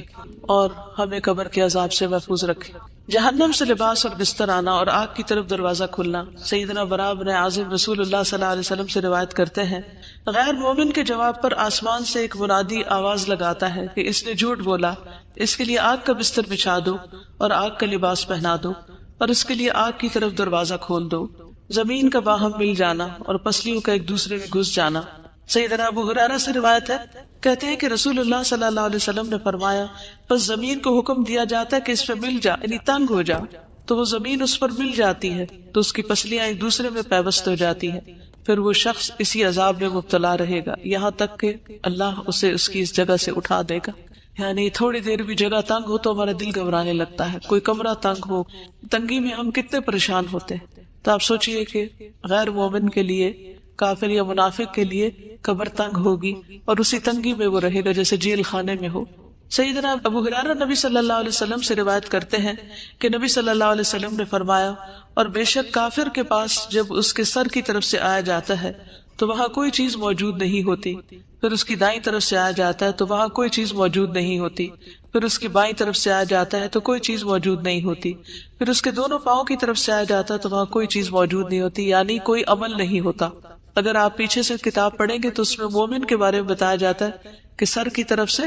اور ہمیں قبر کے عذاب سے محفوظ رکھے. جہنم سے لباس اور بستر آنا اور آگ کی طرف دروازہ کھلنا. سیدنا براء بن عازب رسول اللہ صلی اللہ علیہ وسلم سے روایت کرتے ہیں، غیر مومن کے جواب پر آسمان سے ایک منادی آواز لگاتا ہے کہ اس نے جھوٹ بولا، اس کے لیے آگ کا بستر بچھا دو اور آگ کا لباس پہنا دو اور اس کے لیے آگ کی طرف دروازہ کھول دو. زمین کا باہم مل جانا اور پسلیوں کا ایک دوسرے میں گھس جانا. سیدنا ابو ہریرہ سے روایت ہے، کہتے ہیں کہ رسول اللہ صلی اللہ علیہ وسلم نے فرمایا، بس زمین کو حکم دیا جاتا ہے کہ اس پہ مل جا، یعنی تنگ ہو جا، تو وہ زمین اس پر مل جاتی ہے تو اس کی پسلیاں ایک دوسرے میں پیوست ہو جاتی ہیں. پھر وہ شخص اسی عذاب میں مبتلا رہے گا یہاں تک کہ اللہ اسے اس کی اس جگہ سے اٹھا دے گا. یعنی تھوڑی دیر بھی جگہ تنگ ہو تو ہمارا دل گھبرانے لگتا ہے. کوئی کمرہ تنگ ہو، تنگی میں ہم کتنے پریشان ہوتے ہیں. تو آپ سوچئے کہ غیر مومن کے لیے کافر یا منافق کے لیے قبر تنگ ہوگی اور اسی تنگی میں وہ رہے گا جیسے جیل خانے میں ہو۔ سیدنا ابو ہریرہ نبی صلی اللہ علیہ وسلم سے روایت کرتے ہیں کہ نبی صلی اللہ علیہ وسلم نے فرمایا، اور بے شک کافر کے پاس جب اس کے سر کی طرف سے آیا جاتا ہے تو وہاں کوئی چیز موجود نہیں ہوتی، پھر اس کی دائیں طرف سے آیا جاتا ہے تو وہاں کوئی چیز موجود نہیں ہوتی، پھر اس کی بائیں طرف سے آیا جاتا ہے تو کوئی چیز موجود نہیں ہوتی، پھر اس کے دونوں پاؤں کی طرف سے آیا جاتا ہے تو وہاں کوئی چیز موجود نہیں ہوتی، یعنی کوئی عمل نہیں ہوتا۔ اگر آپ پیچھے سے کتاب پڑھیں گے تو اس میں مومن کے بارے میں بتایا جاتا ہے کہ سر کی طرف سے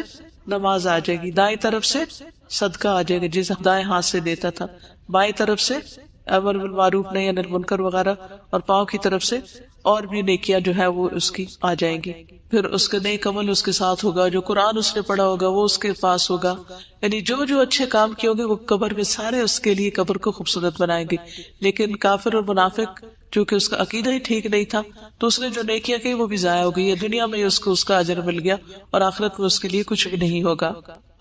نماز آ جائے گی، دائیں طرف سے صدقہ آ جائے گا جسے دائیں ہاتھ سے دیتا تھا، بائیں طرف سے امر بالمعروف نہی عن المنکر وغیرہ، اور پاؤں کی طرف سے اور بھی نیکیاں جو ہے وہ اس کی آ جائیں گی۔ پھر اس کا نیک عمل اس کے ساتھ ہوگا، جو قرآن اس نے پڑھا ہوگا وہ اس کے پاس ہوگا، یعنی جو جو اچھے کام کیے ہوگے وہ قبر میں سارے اس کے لیے قبر کو خوبصورت بنائیں گے۔ لیکن کافر اور منافق چونکہ اس کا عقیدہ ہی ٹھیک نہیں تھا تو اس نے جو نیکیاں کی وہ بھی ضائع ہو گئی، دنیا میں اس کو اس کا اجر مل گیا اور آخرت میں اس کے لیے کچھ بھی نہیں ہوگا۔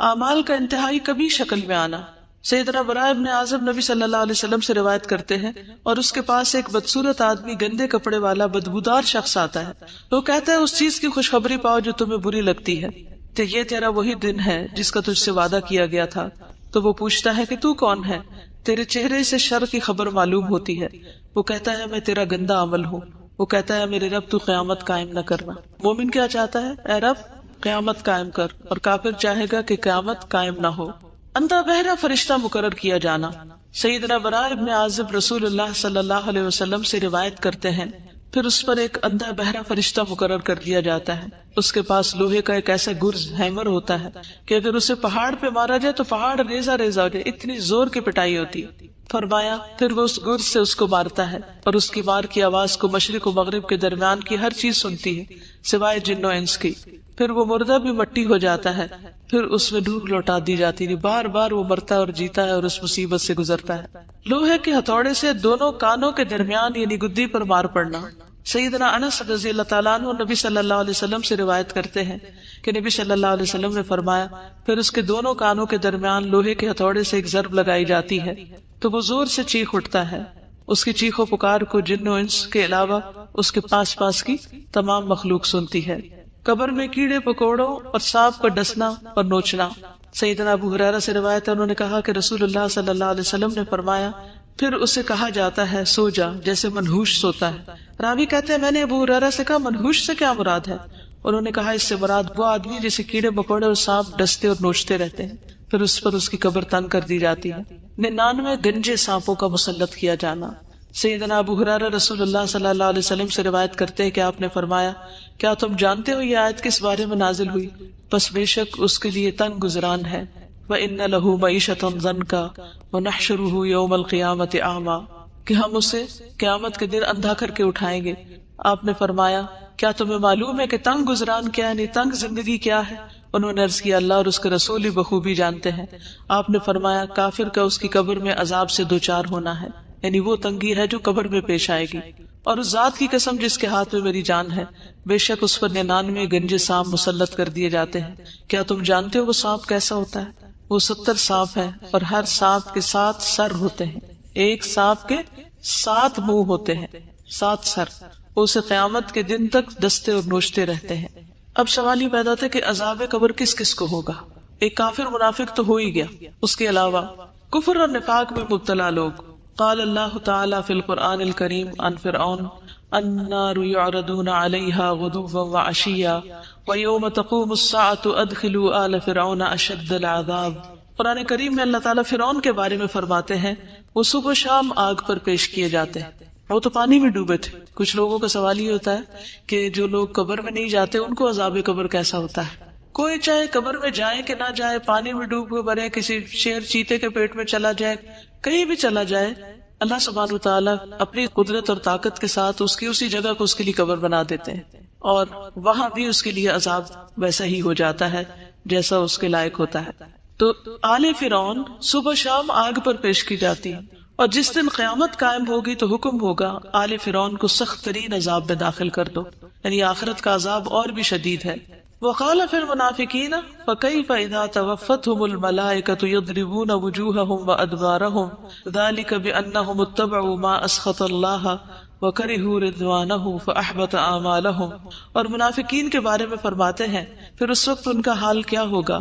اعمال کا انتہائی کبھی شکل میں آنا۔ سیدنا براء بن عازب نبی صلی اللہ علیہ وسلم سے روایت کرتے ہیں، اور اس کے پاس ایک بدصورت آدمی گندے کپڑے والا بدبودار شخص آتا ہے، وہ کہتا ہے اس چیز کی خوشخبری پاؤ جو تمہیں بری لگتی ہے، کہ یہ تیرا وہی دن ہے جس کا تجھ سے وعدہ کیا گیا تھا۔ تو وہ پوچھتا ہے کہ تو کون ہے؟ تیرے چہرے سے شر کی خبر معلوم ہوتی ہے۔ وہ کہتا ہے میں تیرا گندا عمل ہوں۔ وہ کہتا ہے میرے رب تو قیامت قائم نہ کرنا۔ مومن کیا چاہتا ہے؟ اے رب قیامت قائم کر، اور کافر چاہے گا کہ قیامت قائم نہ ہو۔ اندھا بہرا فرشتہ مقرر کیا جانا۔ سیدنا براء بن عازب رسول اللہ صلی اللہ علیہ وسلم سے روایت کرتے ہیں، پھر اس پر ایک اندھا بہرا فرشتہ مقرر کر دیا جاتا ہے۔ اس کے پاس لوہے کا ایک ایسا گرز ہیمر ہوتا ہے کہ اگر اسے پہاڑ پہ مارا جائے تو پہاڑ ریزہ ریزہ ہو جائے، اتنی زور کی پٹائی ہوتی ہے۔ فرمایا پھر وہ اس گرز سے اس کو مارتا ہے، اور اس کی مار کی آواز کو مشرق و مغرب کے درمیان کی ہر چیز سنتی ہے سوائے جن و انس کی۔ پھر وہ مردہ بھی مٹی ہو جاتا ہے، پھر اس میں روح لوٹا دی جاتی ہے، بار بار وہ مرتا ہے اور جیتا ہے اور اس مصیبت سے گزرتا ہے۔ لوہے کے ہتھوڑے سے دونوں کانوں کے درمیان یعنی گدی پر مار پڑنا۔ سیدنا انس رضی اللہ تعالیٰ عنہ نبی صلی اللہ علیہ وسلم سے روایت کرتے ہیں کہ نبی صلی اللہ علیہ وسلم نے فرمایا پھر اس کے دونوں کانوں کے درمیان لوہے کے ہتھوڑے سے ایک ضرب لگائی جاتی ہے تو وہ زور سے چیخ اٹھتا ہے۔ اس کی چیخ و پکار کو جن و انس کے علاوہ اس کے پاس پاس کی تمام مخلوق سنتی ہے۔ قبر میں کیڑے پکوڑوں اور سانپ کا ڈسنا اور نوچنا۔ سیدنا ابو ہریرہ سے روایت ہے، انہوں نے کہا کہ رسول اللہ صلی اللہ علیہ وسلم نے فرمایا پھر اسے کہا جاتا ہے سو جا جیسے منحوش سوتا ہے۔ راوی کہتے ہیں میں نے ابو ہریرہ سے کہا منحوش سے کیا مراد ہے؟ انہوں نے کہا اس سے مراد وہ آدمی جسے کیڑے مکوڑے اور سانپ ڈستے اور نوچتے رہتے ہیں، پھر اس پر اس کی قبر تنگ کر دی جاتی ہے۔ 99 گنجے سانپوں کا مسلط کیا جانا۔ سیدنا ابو ہریرہ رسول اللہ صلی اللہ علیہ وسلم سے روایت کرتے ہیں کہ آپ نے فرمایا کیا تم جانتے ہو یہ آیت کس بارے میں نازل ہوئی؟ پس بے شک اس کے لیے تنگ گزران ہے، وَإِنَّ لَهُ مَعِيشَةً ضَنْكَ وَنَحْشُرُهُ يَوْمَ الْقِيَامَةِ أَعْمَى، کہ ہم اسے قیامت کے دن اندھا کر کے اٹھائیں گے۔ آپ نے فرمایا کیا تمہیں معلوم ہے کہ تنگ گزران کیا ہے، تنگ زندگی کیا ہے؟ انہوں نے عرض کیا اللہ اور اس کے رسول ہی بخوبی جانتے ہیں۔ آپ نے فرمایا کافر کا اس کی قبر میں عذاب سے دوچار ہونا ہے، یعنی وہ تنگی ہے جو قبر میں پیش آئے گی۔ اور اس ذات کی قسم جس کے ہاتھ میں میری جان ہے، بے شک اس پر 99 گنجے سانپ مسلط کر دیے جاتے ہیں۔ کیا تم جانتے ہو وہ سانپ کیسا ہوتا ہے؟ وہ 70 سانپ ہیں اور ہر سانپ کے 7 سر ہوتے ہیں، ایک سانپ کے 7 منہ ہوتے ہیں، 7 سر۔ وہ اسے قیامت کے دن تک ڈستے اور نوچتے رہتے ہیں۔ اب سوال یہ پیدا تھا کہ عذاب قبر کس کس کو ہوگا؟ ایک کافر منافق تو ہو ہی گیا، اس کے علاوہ کفر اور نفاق میں مبتلا لوگ۔ قال اللہ تعالی فی القرآن الکریم عن فرعون النار یعرضون علیہا غدوا وعشیا ویوم تقوم الساعة ادخلوا آل فرعون اشد العذاب۔ قرآن کریم میں اللہ تعالیٰ فرعون کے بارے میں فرماتے ہیں وہ صبح و شام آگ پر پیش کیے جاتے ہیں، وہ تو پانی میں ڈوبے تھے۔ کچھ لوگوں کا سوال یہ ہوتا ہے کہ جو لوگ قبر میں نہیں جاتے ان کو عذاب قبر کیسا ہوتا ہے؟ کوئی چاہے قبر میں جائے کہ نہ جائے، پانی میں ڈوب کے مرے، کسی شیر چیتے کے پیٹ میں چلا جائے، کہیں بھی چلا جائے، اللہ سبحانہ و تعالیٰ اپنی قدرت اور طاقت کے ساتھ اس کی اسی جگہ کو اس کے لیے قبر بنا دیتے ہیں، اور وہاں بھی اس کے لیے عذاب ویسا ہی ہو جاتا ہے جیسا اس کے لائق ہوتا ہے۔ تو آل فرعون صبح شام آگ پر پیش کی جاتی ہے، اور جس دن قیامت قائم ہوگی تو حکم ہوگا آل فرعون کو سخت ترین عذاب میں داخل کر دو، یعنی آخرت کا عذاب اور بھی شدید ہے۔ وقال فی المنافقین فکیف اذا توفتهم الملائکۃ یضربون وجوہہم وادبارہم ذلک بانہم اتبعوا ما اسخط اللہ وَكَرِهُوا رِضْوَانَهُ فَأَحْبَطَ أَعْمَالَهُمْ، اور منافقین کے بارے میں فرماتے ہیں پھر اس وقت ان کا حال کیا ہوگا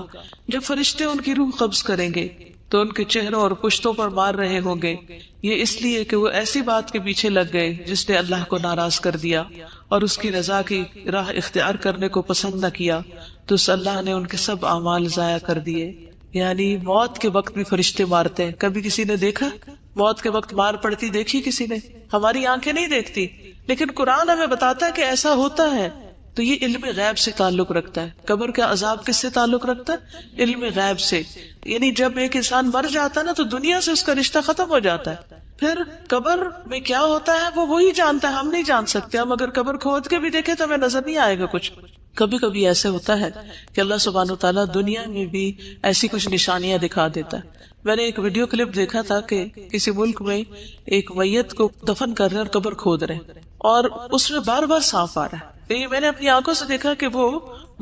جب فرشتے ان کی روح قبض کریں گے تو ان کے چہروں اور پشتوں پر مار رہے ہوں گے، یہ اس لیے کہ وہ ایسی بات کے پیچھے لگ گئے جس نے اللہ کو ناراض کر دیا اور اس کی رضا کی راہ اختیار کرنے کو پسند نہ کیا، تو اس اللہ نے ان کے سب اعمال ضائع کر دیے۔ یعنی موت کے وقت بھی فرشتے مارتے ہیں۔ کبھی کسی نے دیکھا موت کے وقت مار پڑتی دیکھی کسی نے؟ ہماری آنکھیں نہیں دیکھتی، لیکن قرآن ہمیں بتاتا ہے کہ ایسا ہوتا ہے۔ تو یہ علم غیب سے تعلق رکھتا ہے۔ قبر کا عذاب کس سے تعلق رکھتا ہے؟ علم غیب سے۔ یعنی جب ایک انسان مر جاتا ہے نا تو دنیا سے اس کا رشتہ ختم ہو جاتا ہے، پھر قبر میں کیا ہوتا ہے وہ وہی جانتا ہے، ہم نہیں جان سکتے۔ ہم اگر قبر کھود کے بھی دیکھیں تو ہمیں نظر نہیں آئے گا کچھ۔ کبھی کبھی ایسے ہوتا ہے کہ اللہ سبحانہ وتعالیٰ دنیا میں بھی ایسی کچھ نشانیاں دکھا دیتا ہے۔ میں نے ایک ویڈیو کلپ دیکھا تھا کہ کسی ملک میں ایک میت کو دفن کر رہے اور قبر کھود رہے اور اس میں بار بار سانپ آ رہا ہے۔ یہ میں نے اپنی آنکھوں سے دیکھا کہ وہ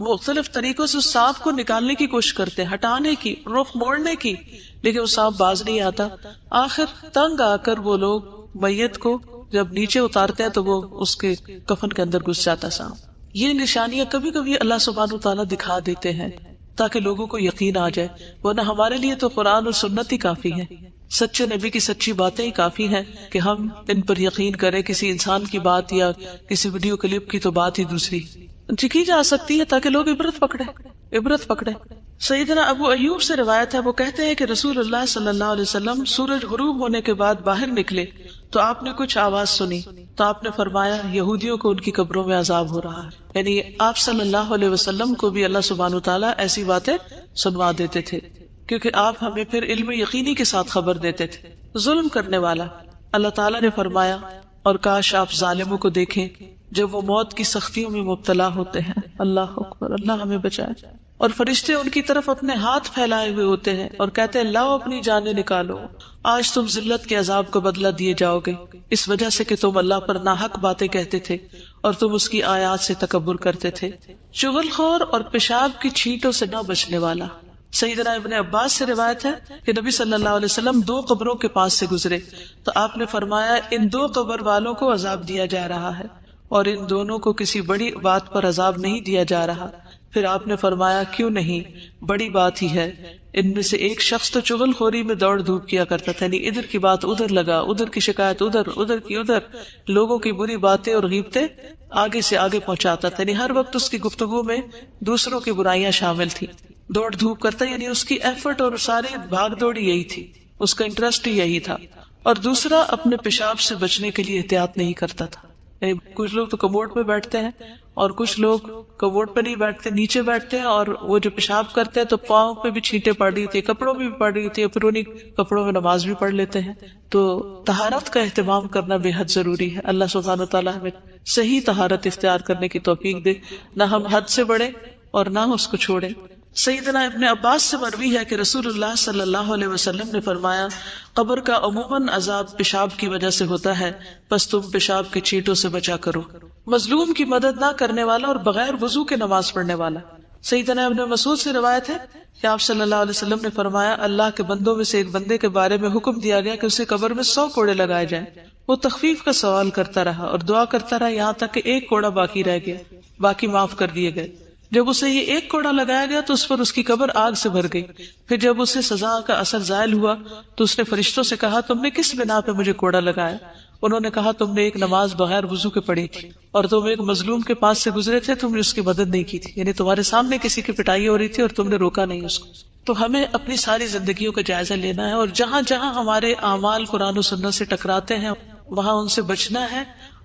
مختلف طریقوں سے اس سانپ کو نکالنے کی کوشش کرتے ہیں، ہٹانے کی، رخ موڑنے کی، لیکن وہ سانپ باز نہیں آتا۔ آخر تنگ آ کر وہ لوگ میت کو جب نیچے اتارتے ہیں تو وہ اس کے کفن کے اندر گھس جاتا سانپ۔ یہ نشانیاں کبھی کبھی اللہ سبحانہ وتعالیٰ دکھا دیتے ہیں تاکہ لوگوں کو یقین آ جائے، ورنہ ہمارے لیے تو قرآن اور سنت ہی کافی ہے، سچے نبی کی سچی باتیں ہی کافی ہیں کہ ہم ان پر یقین کریں۔ کسی انسان کی بات یا کسی ویڈیو کلپ کی تو بات ہی دوسری کی جا سکتی ہے تاکہ لوگ عبرت پکڑے۔ سیدنا ابو ایوب سے روایت ہے، وہ کہتے ہیں کہ رسول اللہ صلی اللہ علیہ وسلم سورج غروب ہونے کے بعد باہر نکلے تو آپ نے کچھ آواز سنی تو آپ نے فرمایا یہودیوں کو ان کی قبروں میں عذاب ہو رہا ہے۔ یعنی آپ صلی اللہ علیہ وسلم کو بھی اللہ سبحانہ وتعالیٰ ایسی باتیں سنوا دیتے تھے کیونکہ آپ ہمیں پھر علم یقینی کے ساتھ خبر دیتے تھے۔ ظلم کرنے والا، اللہ تعالیٰ نے فرمایا اور کاش آپ ظالموں کو دیکھیں جب وہ موت کی سختیوں میں مبتلا ہوتے ہیں۔ اللہ اکبر، اللہ ہمیں بچائے۔ اور فرشتے ان کی طرف اپنے ہاتھ پھیلائے ہوئے ہوتے ہیں اور کہتے ہیں لاؤ اپنی جانیں نکالو، آج تم ذلت کے عذاب کا بدلہ دیے جاؤ گے، اس وجہ سے کہ تم اللہ پر ناحق باتیں کہتے تھے اور تم اس کی آیات سے تکبر کرتے تھے۔ چغل خور اور پیشاب کی چھینٹوں سے نہ بچنے والا۔ سیدنا ابن عباس سے روایت ہے کہ نبی صلی اللہ علیہ وسلم 2 قبروں کے پاس سے گزرے تو آپ نے فرمایا ان 2 قبر والوں کو عذاب دیا جا رہا ہے اور ان دونوں کو کسی بڑی بات پر عذاب نہیں دیا جا رہا۔ پھر آپ نے فرمایا کیوں نہیں، بڑی بات ہی ہے۔ ان میں سے ایک شخص تو چغل خوری میں دوڑ دھوپ کیا کرتا تھا، یعنی ادھر کی بات ادھر لگا، ادھر کی شکایت ادھر، ادھر کی ادھر، لوگوں کی بری باتیں اور غیبتیں آگے سے آگے پہنچاتا تھا، یعنی ہر وقت اس کی گفتگو میں دوسروں کی برائیاں شامل تھی۔ دوڑ دھوپ کرتا یعنی اس کی ایفرٹ اور ساری بھاگ دوڑ یہی تھی، اس کا انٹرسٹ ہی یہی تھا۔ اور دوسرا اپنے پیشاب سے بچنے کے لیے احتیاط نہیں کرتا تھا۔ کچھ لوگ تو کموڈ پہ بیٹھتے ہیں اور کچھ لوگ کموڈ پہ نہیں بیٹھتے، نیچے بیٹھتے ہیں، اور وہ جو پیشاب کرتے ہیں تو پاؤں پہ بھی چھینٹیں پڑ رہی ہوتی ہے، کپڑوں میں بھی پڑ رہی ہوتی ہے، پھر انہیں کپڑوں میں نماز بھی پڑھ لیتے ہیں۔ تو طہارت کا اہتمام کرنا بے حد ضروری ہے۔ اللہ سبحانہ وتعالیٰ ہمیں صحیح طہارت اختیار کرنے کی توفیق دے، نہ ہم حد سے بڑھیں اور نہ اس کو چھوڑیں۔ سیدنا ابن عباس سے مروی ہے کہ رسول اللہ صلی اللہ علیہ وسلم نے فرمایا قبر کا عموماً عذاب پیشاب کی وجہ سے ہوتا ہے، پس تم پیشاب کے چھینٹوں سے بچا کرو۔ مظلوم کی مدد نہ کرنے والا اور بغیر وضو کے نماز پڑھنے والا۔ سیدنا ابن مسعود سے روایت ہے کہ آپ صلی اللہ علیہ وسلم نے فرمایا اللہ کے بندوں میں سے ایک بندے کے بارے میں حکم دیا گیا کہ اسے قبر میں 100 کوڑے لگائے جائیں۔ وہ تخفیف کا سوال کرتا رہا اور دعا کرتا رہا یہاں تک کہ 1 کوڑا باقی رہ گیا، باقی معاف کر دیے گئے۔ جب اسے یہ 1 کوڑا لگایا گیا تو اس پر اس کی قبر آگ سے بھر گئی۔ پھر جب اسے سزا کا اثر زائل ہوا تو اس نے فرشتوں سے کہا تم نے کس بنا پہ مجھے کوڑا لگایا؟ انہوں نے کہا تم نے ایک نماز بغیر وضو کے پڑھی تھی اور تم ایک مظلوم کے پاس سے گزرے تھے، تم نے اس کی مدد نہیں کی تھی، یعنی تمہارے سامنے کسی کی پٹائی ہو رہی تھی اور تم نے روکا نہیں اس کو۔ تو ہمیں اپنی ساری زندگیوں کا جائزہ لینا ہے اور جہاں جہاں ہمارے اعمال قرآن و سنت سے ٹکراتے ہیں وہاں ان سے بچنا ہے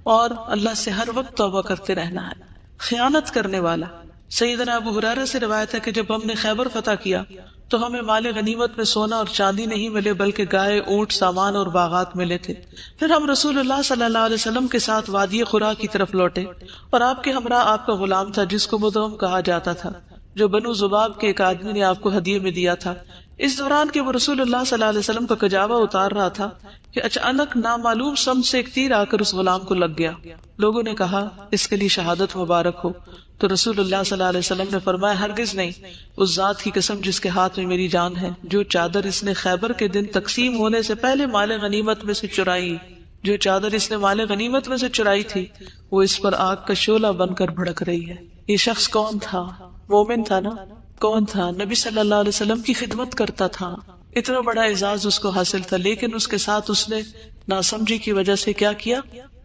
اور اللہ سے ہر وقت توبہ کرتے رہنا ہے۔ خیانت کرنے والا۔ سیدنا ابو ہریرہ سے روایت ہے کہ جب ہم نے خیبر فتح کیا تو ہمیں مال غنیمت میں سونا اور چاندی نہیں ملے بلکہ گائے، اونٹ، سامان اور باغات ملے تھے۔ پھر ہم رسول اللہ صلی اللہ علیہ وسلم کے ساتھ وادی قرا کی طرف لوٹے اور آپ کے ہمراہ آپ کا غلام تھا جس کو مدغم کہا جاتا تھا، جو بنو ذباب کے ایک آدمی نے آپ کو ہدیے میں دیا تھا۔ اس دوران کہ وہ رسول اللہ صلی اللہ علیہ وسلم کا کجاوا اتار رہا تھا کہ اچانک نامعلوم سمت سے ایک تیر آ کر اس غلام کو لگ گیا۔ لوگوں نے کہا اس کے لیے شہادت مبارک ہو، تو رسول اللہ صلی اللہ علیہ وسلم نے فرمایا ہرگز نہیں، اس ذات کی قسم جس کے ہاتھ میں میری جان ہے، جو چادر اس نے خیبر کے دن تقسیم ہونے سے پہلے مال غنیمت میں سے چرائی جو چادر اس نے مال غنیمت میں سے چرائی تھی وہ اس پر آگ کا شعلہ بن کر بھڑک رہی ہے. یہ شخص کون تھا؟ مومن تھا نا. کون تھا؟ نبی صلی اللہ علیہ وسلم کی خدمت کرتا تھا. اتنا بڑا اعزاز اس کو حاصل تھا، لیکن اس کے ساتھ اس نے ناسمجھی کی وجہ سے کیا کیا؟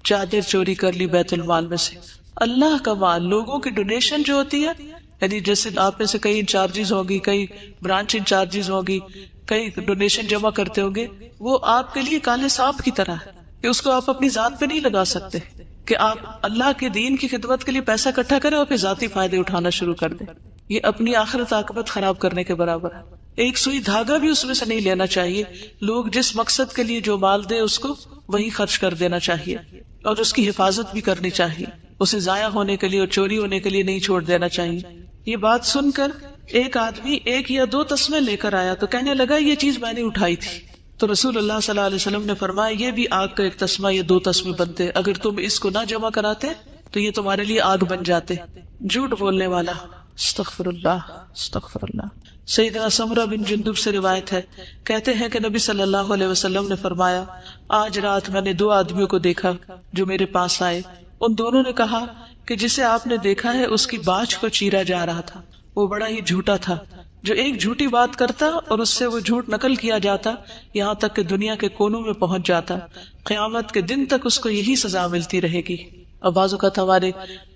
چادر چوری کر لی بیت المال میں سے. اللہ کا مال، لوگوں کی ڈونیشن جو ہوتی ہے، یعنی جیسے آپ میں سے کئی انچارجز ہوگی، کئی برانچ انچارجز ہوگی، کئی ڈونیشن جمع کرتے ہوں گے، وہ آپ کے لیے کالے سانپ کی طرح ہے کہ اس کو آپ اپنی ذات پہ نہیں لگا سکتے کہ آپ اللہ کے دین کی خدمت کے لیے پیسہ اکٹھا کریں اور پھر ذاتی فائدے اٹھانا شروع کر دیں. یہ اپنی آخرت عاقبت خراب کرنے کے برابر ہے. ایک سوئی دھاگا بھی اس میں سے نہیں لینا چاہیے. لوگ جس مقصد کے لیے جو مال دے اس کو وہی خرچ کر دینا چاہیے اور اس کی حفاظت بھی کرنی چاہیے. اسے ضائع ہونے کے لیے اور چوری ہونے کے لیے نہیں چھوڑ دینا چاہیے. یہ بات سن کر ایک آدمی 1 یا 2 تسمے لے کر آیا تو کہنے لگا یہ چیز میں نے اٹھائی تھی. تو رسول اللہ صلی اللہ علیہ وسلم نے فرمایا یہ بھی آگ کا ایک تسمہ یا 2 تسمے بنتے، اگر تم اس کو نہ جمع کراتے تو یہ تمہارے لیے آگ بن جاتے. جھوٹ بولنے والا. استغفر اللہ استغفر اللہ. سیدنا سمرہ بن جندب سے روایت ہے، کہتے ہیں کہ نبی صلی اللہ علیہ وسلم نے فرمایا آج رات میں نے 2 آدمیوں کو دیکھا جو میرے پاس آئے. ان دونوں نے کہا کہ جسے آپ نے دیکھا ہے اس کی باچھ کو چیرا جا رہا تھا. وہ بڑا ہی جھوٹا تھا. جو ایک جھوٹی بات کرتا اور اس سے وہ جھوٹ نقل کیا جاتا یہاں تک کہ دنیا کے کونوں میں پہنچ جاتا. قیامت کے دن تک اس کو یہی سزا ملتی رہے گی. اور بعض اوقات ہمارے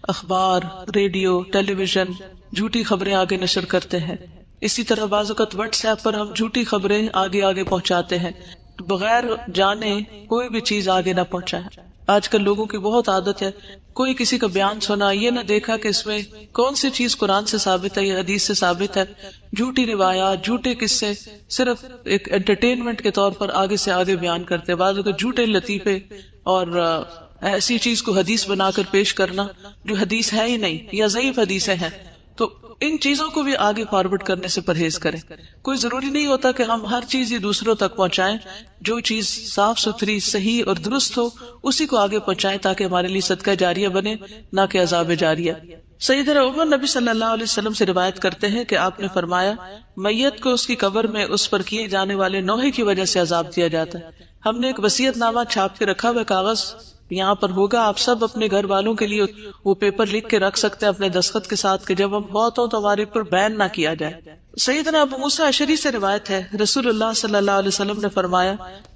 اخبار، ریڈیو، ٹیلی ویژن جھوٹی خبریں آگے نشر کرتے ہیں. اسی طرح بعض اوقات واٹس ایپ پر ہم جھوٹی خبریں آگے پہنچاتے ہیں بغیر جانے کوئی بھی چیز آگے نہ پہنچائے. آج کل لوگوں کی بہت عادت ہے، کوئی کسی کا بیان سنا، یہ نہ دیکھا کہ اس میں کون سی چیز قرآن سے ثابت ہے یا حدیث سے ثابت ہے. جھوٹی روایات، جھوٹے قصے صرف ایک انٹرٹینمنٹ کے طور پر آگے سے آگے بیان کرتے. بعض اوقات جھوٹے لطیفے اور ایسی چیز کو حدیث بنا کر پیش کرنا جو حدیث ہے ہی نہیں یا ضعیف حدیثیں ہیں. تو ان چیزوں کو بھی آگے فارورڈ کرنے سے پرہیز کریں. کوئی ضروری نہیں ہوتا کہ ہم ہر چیز ہی دوسروں تک پہنچائیں. جو چیز صاف ستھری، صحیح اور درست ہو اسی کو آگے پہنچائیں تاکہ ہمارے لیے صدقہ جاریہ بنے، نہ کہ عذاب جاریہ. سیدنا عمر نبی صلی اللہ علیہ وسلم سے روایت کرتے ہیں کہ آپ نے فرمایا میت کو اس کی قبر میں اس پر کیے جانے والے نوحے کی وجہ سے عذاب دیا جاتا ہے. ہم نے ایک وصیت نامہ چھاپ کے رکھا ہوا کاغذ یہاں پر ہوگا، آپ سب اپنے گھر والوں کے لیے وہ پیپر لکھ کے رکھ سکتے ہیں اپنے دستخط کے ساتھ کہ جب ہم بہت ہوں تو ہمارے پر بین نہ کیا جائے. سیدنا ابو موسیٰ اشعری سے روایت ہے، رسول اللہ صلی اللہ علیہ وسلم نے فرمایا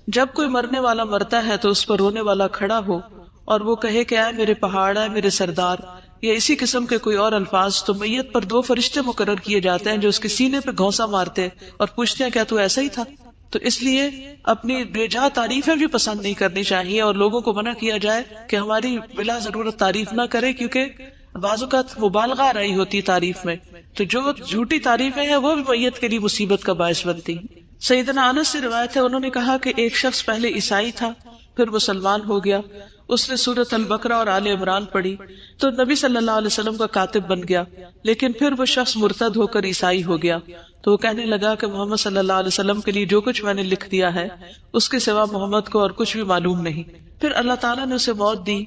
جب کوئی مرنے والا مرتا ہے تو اس پر رونے والا کھڑا ہو اور وہ کہے کہ اے میرے پہاڑ، اے میرے سردار، یا اسی قسم کے کوئی اور الفاظ، تو میت پر 2 فرشتے مقرر کیے جاتے ہیں جو اس کے سینے پہ گھونسا مارتے اور پوچھتے ہیں کیا تو ایسا ہی تھا. تو اس لیے اپنی بے جا تعریفیں بھی پسند نہیں کرنی چاہیے اور لوگوں کو منع کیا جائے کہ ہماری بلا ضرورت تعریف نہ کرے، کیونکہ بعض اوقات مبالغہ آ رہی ہوتی تعریف میں. تو جو جھوٹی تعریفیں ہیں وہ بھی میت کے لیے مصیبت کا باعث بنتی. سیدنا انس سے روایت ہے، انہوں نے کہا کہ ایک شخص پہلے عیسائی تھا پھر مسلمان ہو گیا. اس نے سورۃ البقرہ اور آل عمران پڑھی تو نبی صلی اللہ علیہ وسلم کا کاتب بن گیا. لیکن پھر وہ شخص مرتد ہو کر عیسائی ہو گیا تو وہ کہنے لگا کہ محمد صلی اللہ علیہ وسلم کے لیے جو کچھ میں نے لکھ دیا ہے اس کے سوا محمد کو اور کچھ بھی معلوم نہیں. پھر اللہ تعالیٰ نے اسے موت دی،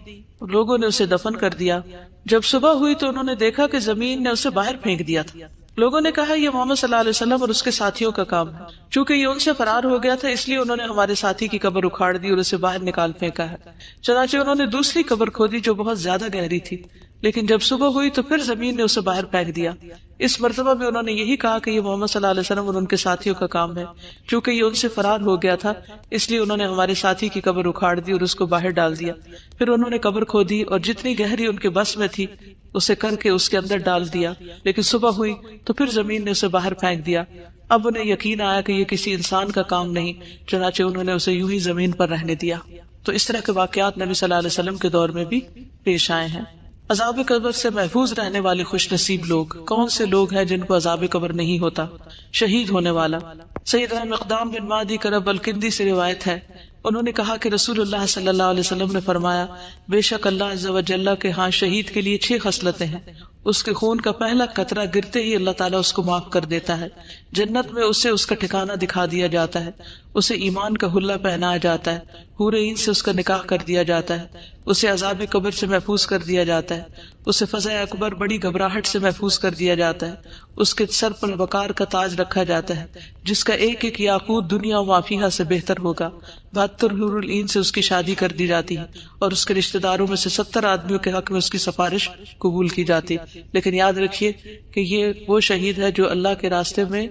لوگوں نے اسے دفن کر دیا. جب صبح ہوئی تو انہوں نے دیکھا کہ زمین نے اسے باہر پھینک دیا تھا. لوگوں نے کہا یہ محمد صلی اللہ علیہ وسلم اور اس کے ساتھیوں کا کام ہے. چونکہ یہ ان سے فرار ہو گیا تھا اس لیے انہوں نے ہمارے ساتھی کی قبر اکھاڑ دی اور اسے باہر نکال پھینکا ہے. چنانچہ انہوں نے دوسری قبر کھودی جو بہت زیادہ گہری تھی، لیکن جب صبح ہوئی تو پھر زمین نے اسے باہر پھینک دیا. اس مرتبہ بھی انہوں نے یہی کہا کہ یہ محمد صلی اللہ علیہ وسلم اور ان کے ساتھیوں کا کام ہے. چونکہ یہ ان سے فرار ہو گیا تھا اس لیے انہوں نے ہمارے ساتھی کی قبر اکھاڑ دی اور اس کو باہر ڈال دیا. پھر انہوں نے قبر کھودی اور جتنی گہری ان کے بس میں تھی اسے کر کے اس کے اندر ڈال دیا، لیکن صبح ہوئی تو پھر زمین نے اسے باہر پھینک دیا. اب انہیں یقین آیا کہ یہ کسی انسان کا کام نہیں، چنانچہ انہوں نے اسے یوں ہی زمین پر رہنے دیا. تو اس طرح کے واقعات نبی صلی اللہ علیہ وسلم کے دور میں بھی پیش آئے ہیں. عذاب قبر سے محفوظ رہنے والے خوش نصیب لوگ کون سے لوگ ہیں جن کو عذاب قبر نہیں ہوتا؟ شہید ہونے والا. سیدنا مقدام بن مادی کرب الکندی سے روایت ہے، انہوں نے کہا کہ رسول اللہ صلی اللہ علیہ وسلم نے فرمایا بے شک اللہ عز و جل کے ہاں شہید کے لیے 6 خصلتیں ہیں، اس کے خون کا پہلا قطرہ گرتے ہی اللہ تعالیٰ اس کو معاف کر دیتا ہے. جنت میں اسے اس کا ٹھکانہ دکھا دیا جاتا ہے, اسے ایمان کا حلہ پہنایا جاتا ہے, حور عین سے اس کا نکاح کر دیا جاتا ہے, اسے عذاب قبر سے محفوظ کر دیا جاتا ہے, اسے فضا اکبر بڑی گھبراہٹ سے محفوظ کر دیا جاتا ہے, اس کے سر پر وقار کا تاج رکھا جاتا ہے جس کا ایک ایک یاقوت دنیا و مافیہا سے بہتر ہوگا. 72 حور العین سے اس کی شادی کر دی جاتی ہے اور اس کے رشتہ داروں میں سے 70 آدمیوں کے حق میں اس کی سفارش قبول کی جاتی. لیکن یاد رکھیے کہ یہ وہ شہید ہے جو اللہ کے راستے میں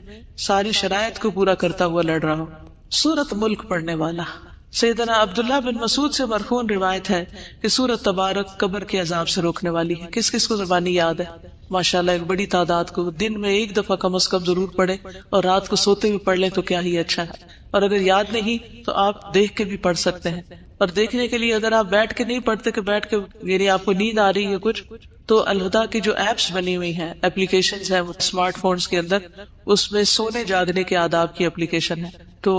ساری شرائط کو پورا کرتا ہوا لڑ رہا ہو. سورۃ ملک پڑھنے والا. سیدنا عبداللہ بن مسعود سے مرفوع روایت ہے کہ سورۃ تبارک قبر کے عذاب سے روکنے والی ہے. کس کس کو زبانی یاد ہے؟ ماشاءاللہ ایک بڑی تعداد کو. دن میں ایک دفعہ کم از کم ضرور پڑھیں اور رات کو سوتے ہوئے پڑھ لیں تو کیا ہی اچھا ہے. اور اگر یاد نہیں تو آپ دیکھ کے بھی پڑھ سکتے ہیں. اور دیکھنے کے لیے اگر آپ بیٹھ کے نہیں پڑھتے کہ بیٹھ کے یعنی آپ کو نیند آ رہی ہے کچھ, تو الہدا کی جو ایپس بنی ہوئی ہیں, اپلیکیشنز ہیں اسمارٹ فونز کے اندر, اس میں سونے جاگنے کے آداب کی اپلیکیشن ہے. تو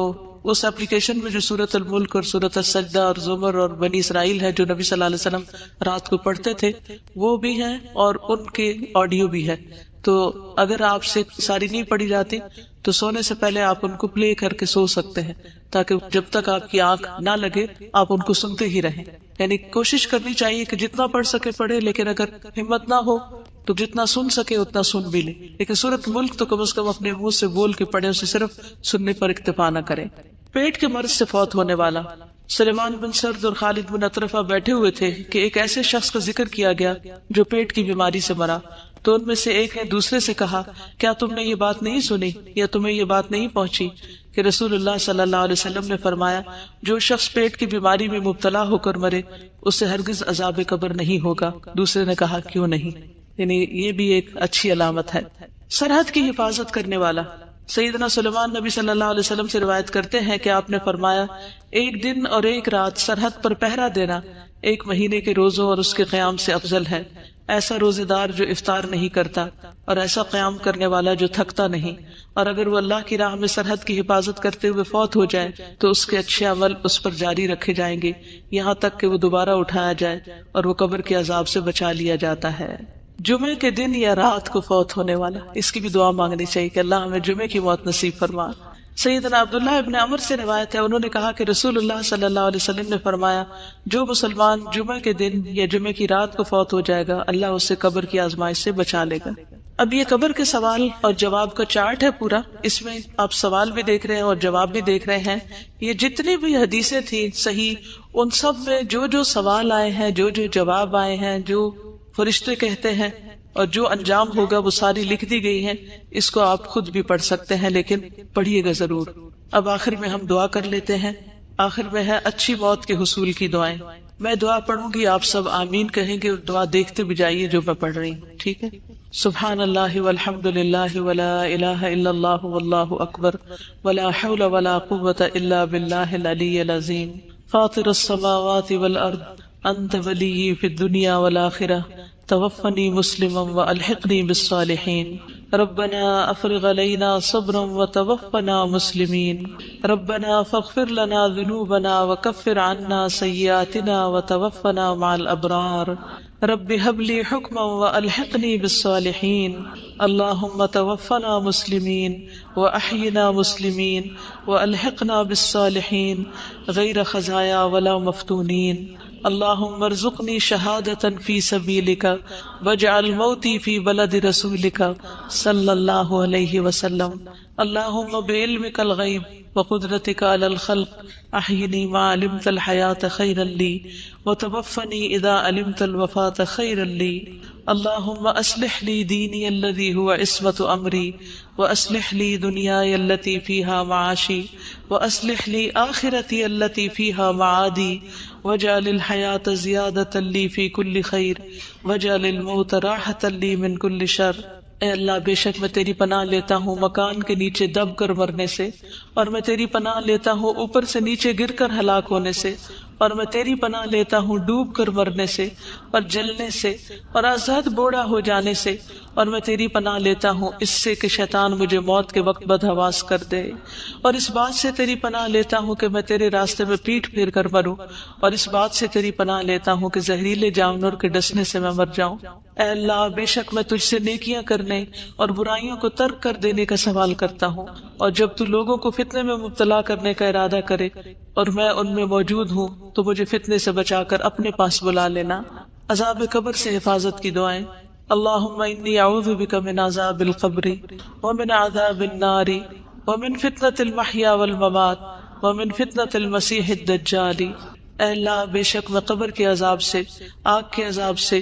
اس اپلیکیشن میں جو سورۃ الملک اور سورۃ السجدہ اور زمر اور بنی اسرائیل ہے جو نبی صلی اللہ علیہ وسلم رات کو پڑھتے تھے وہ بھی ہیں اور ان کے آڈیو بھی ہے. تو اگر آپ سے ساری نہیں پڑھی جاتی تو سونے سے پہلے آپ ان کو پلے کر کے سو سکتے ہیں تاکہ جب تک آپ کی آنکھ نہ لگے آپ ان کو سنتے ہی رہیں. یعنی کوشش کرنی چاہیے کہ جتنا پڑھ سکے پڑھے, لیکن اگر ہمت نہ ہو تو جتنا سن سکے اتنا سن بھی لے. لیکن سورۃ ملک تو کم از کم اپنے منہ سے بول کے پڑھے, اسے صرف سننے پر اکتفا نہ کریں. پیٹ کے مرض سے فوت ہونے والا. سلیمان بن سرد اور خالد بن اطرفہ بیٹھے ہوئے تھے کہ ایک ایسے شخص کا ذکر کیا گیا جو پیٹ کی بیماری سے مرا. تو ان میں سے ایک نے دوسرے سے کہا, کیا تم نے یہ بات نہیں سنی یا تمہیں یہ بات نہیں پہنچی کہ رسول اللہ صلی اللہ علیہ وسلم نے فرمایا جو شخص پیٹ کی بیماری میں مبتلا ہو کر مرے اسے ہرگز عذاب قبر نہیں ہوگا. دوسرے نے کہا کیوں نہیں. یعنی یہ بھی ایک اچھی علامت ہے. سرحد کی حفاظت کرنے والا. سیدنا سلیمان نبی صلی اللہ علیہ وسلم سے روایت کرتے ہیں کہ آپ نے فرمایا ایک دن اور ایک رات سرحد پر پہرا دینا ایک مہینے کے روزوں اور اس کے قیام سے افضل ہے. ایسا روزے دار جو افطار نہیں کرتا اور ایسا قیام کرنے والا جو تھکتا نہیں, اور اگر وہ اللہ کی راہ میں سرحد کی حفاظت کرتے ہوئے فوت ہو جائے تو اس کے اچھے عمل اس پر جاری رکھے جائیں گے یہاں تک کہ وہ دوبارہ اٹھایا جائے اور وہ قبر کے عذاب سے بچا لیا جاتا ہے. جمعے کے دن یا رات کو فوت ہونے والا, اس کی بھی دعا مانگنی چاہیے کہ اللہ ہمیں جمعے کی موت نصیب فرما. سیدنا عبداللہ ابن عمر سے روایت ہے, انہوں نے کہا کہ رسول اللہ صلی اللہ علیہ وسلم نے فرمایا جو مسلمان جمعے کے دن یا جمعے کی رات کو فوت ہو جائے گا اللہ اسے قبر کی آزمائش سے بچا لے گا. اب یہ قبر کے سوال اور جواب کا چارٹ ہے پورا, اس میں آپ سوال بھی دیکھ رہے ہیں اور جواب بھی دیکھ رہے ہیں. یہ جتنی بھی حدیثیں تھیں صحیح, ان سب میں جو جو سوال آئے ہیں, جو جو جواب آئے ہیں, جو فرشتے کہتے ہیں اور جو انجام ہوگا وہ ساری لکھ دی گئی ہیں. اس کو آپ خود بھی پڑھ سکتے ہیں لیکن پڑھیے گا ضرور. اب آخر میں ہم دعا کر لیتے ہیں. آخر میں ہے اچھی موت کے حصول کی دعائیں. میں دعا پڑھوں گی, آپ سب آمین کہیں گے, دعا دیکھتے بھی جائیے جو میں پڑھ رہی ہوں, ٹھیک ہے؟ سبحان اللہ والحمد للہ ولا الہ الا اللہ واللہ اکبر ولا حول ولا قوة الا باللہ العلی العظیم. فاطر السماوات والارض انت ولی فی الدنیا والآخرہ توفنی مسلما والحقنی بالصالحین. ربنا افرغ علینا صبرا وتوفنا مسلمین. ربنا فاغفر لنا ذنوبنا وکفر عنا سیئاتنا وتوفنا مع الابرار. رب هب لي حكما والحقني بالصالحين. اللهم توفنا مسلمين واحينا مسلمين والحقنا بالصالحين غير خزايا ولا مفتونين. اللهم ارزقني شهادة في سبيلك واجعل موتي في بلد رسولك صلى الله عليه وسلم. اللهم بعلمك الغيب وقدرتك على الخلق احيني ما علمت الحياة خيرا لي وتوفني اذا علمت الوفاة خيرا لي. اللهم اصلح لي ديني الذي هو عصمة امري واصلح لي دنياي التي فيها معاشي واصلح لي آخرتي التي فيها معادي واجعل الحياة زيادة لي في كل خير واجعل الموت راحة لي من كل شر. اے اللہ بے شک میں تیری پناہ لیتا ہوں مکان کے نیچے دب کر مرنے سے, اور میں تیری پناہ لیتا ہوں اوپر سے نیچے گر کر ہلاک ہونے سے, اور میں تیری پناہ لیتا ہوں ڈوب کر مرنے سے اور جلنے سے اور آزاد بوڑھا ہو جانے سے, اور میں تیری پناہ لیتا ہوں اس سے کہ شیطان مجھے موت کے وقت بدحواس کر دے, اور اس بات سے تیری پناہ لیتا ہوں کہ میں تیرے راستے میں پیٹھ پھیر کر مروں, اور اس بات سے تیری پناہ لیتا ہوں کہ زہریلے جانور کے ڈسنے سے میں مر جاؤں. اے اللہ بے شک میں تجھ سے نیکیاں کرنے اور برائیوں کو ترک کر دینے کا سوال کرتا ہوں، اور جب تو لوگوں کو فتنے میں مبتلا کرنے کا ارادہ کرے اور میں ان میں موجود ہوں تو مجھے فتنے سے بچا کر اپنے پاس بلا لینا۔ عذاب قبر سے حفاظت کی دعائیں۔ اللہم انی اعوذ بک من عذاب القبر ومن عذاب النار ومن فتنة المحیا والممات ومن فتنة المسیح الدجال۔ اے اللہ بے شک میں قبر کے عذاب سے، آگ کے عذاب سے،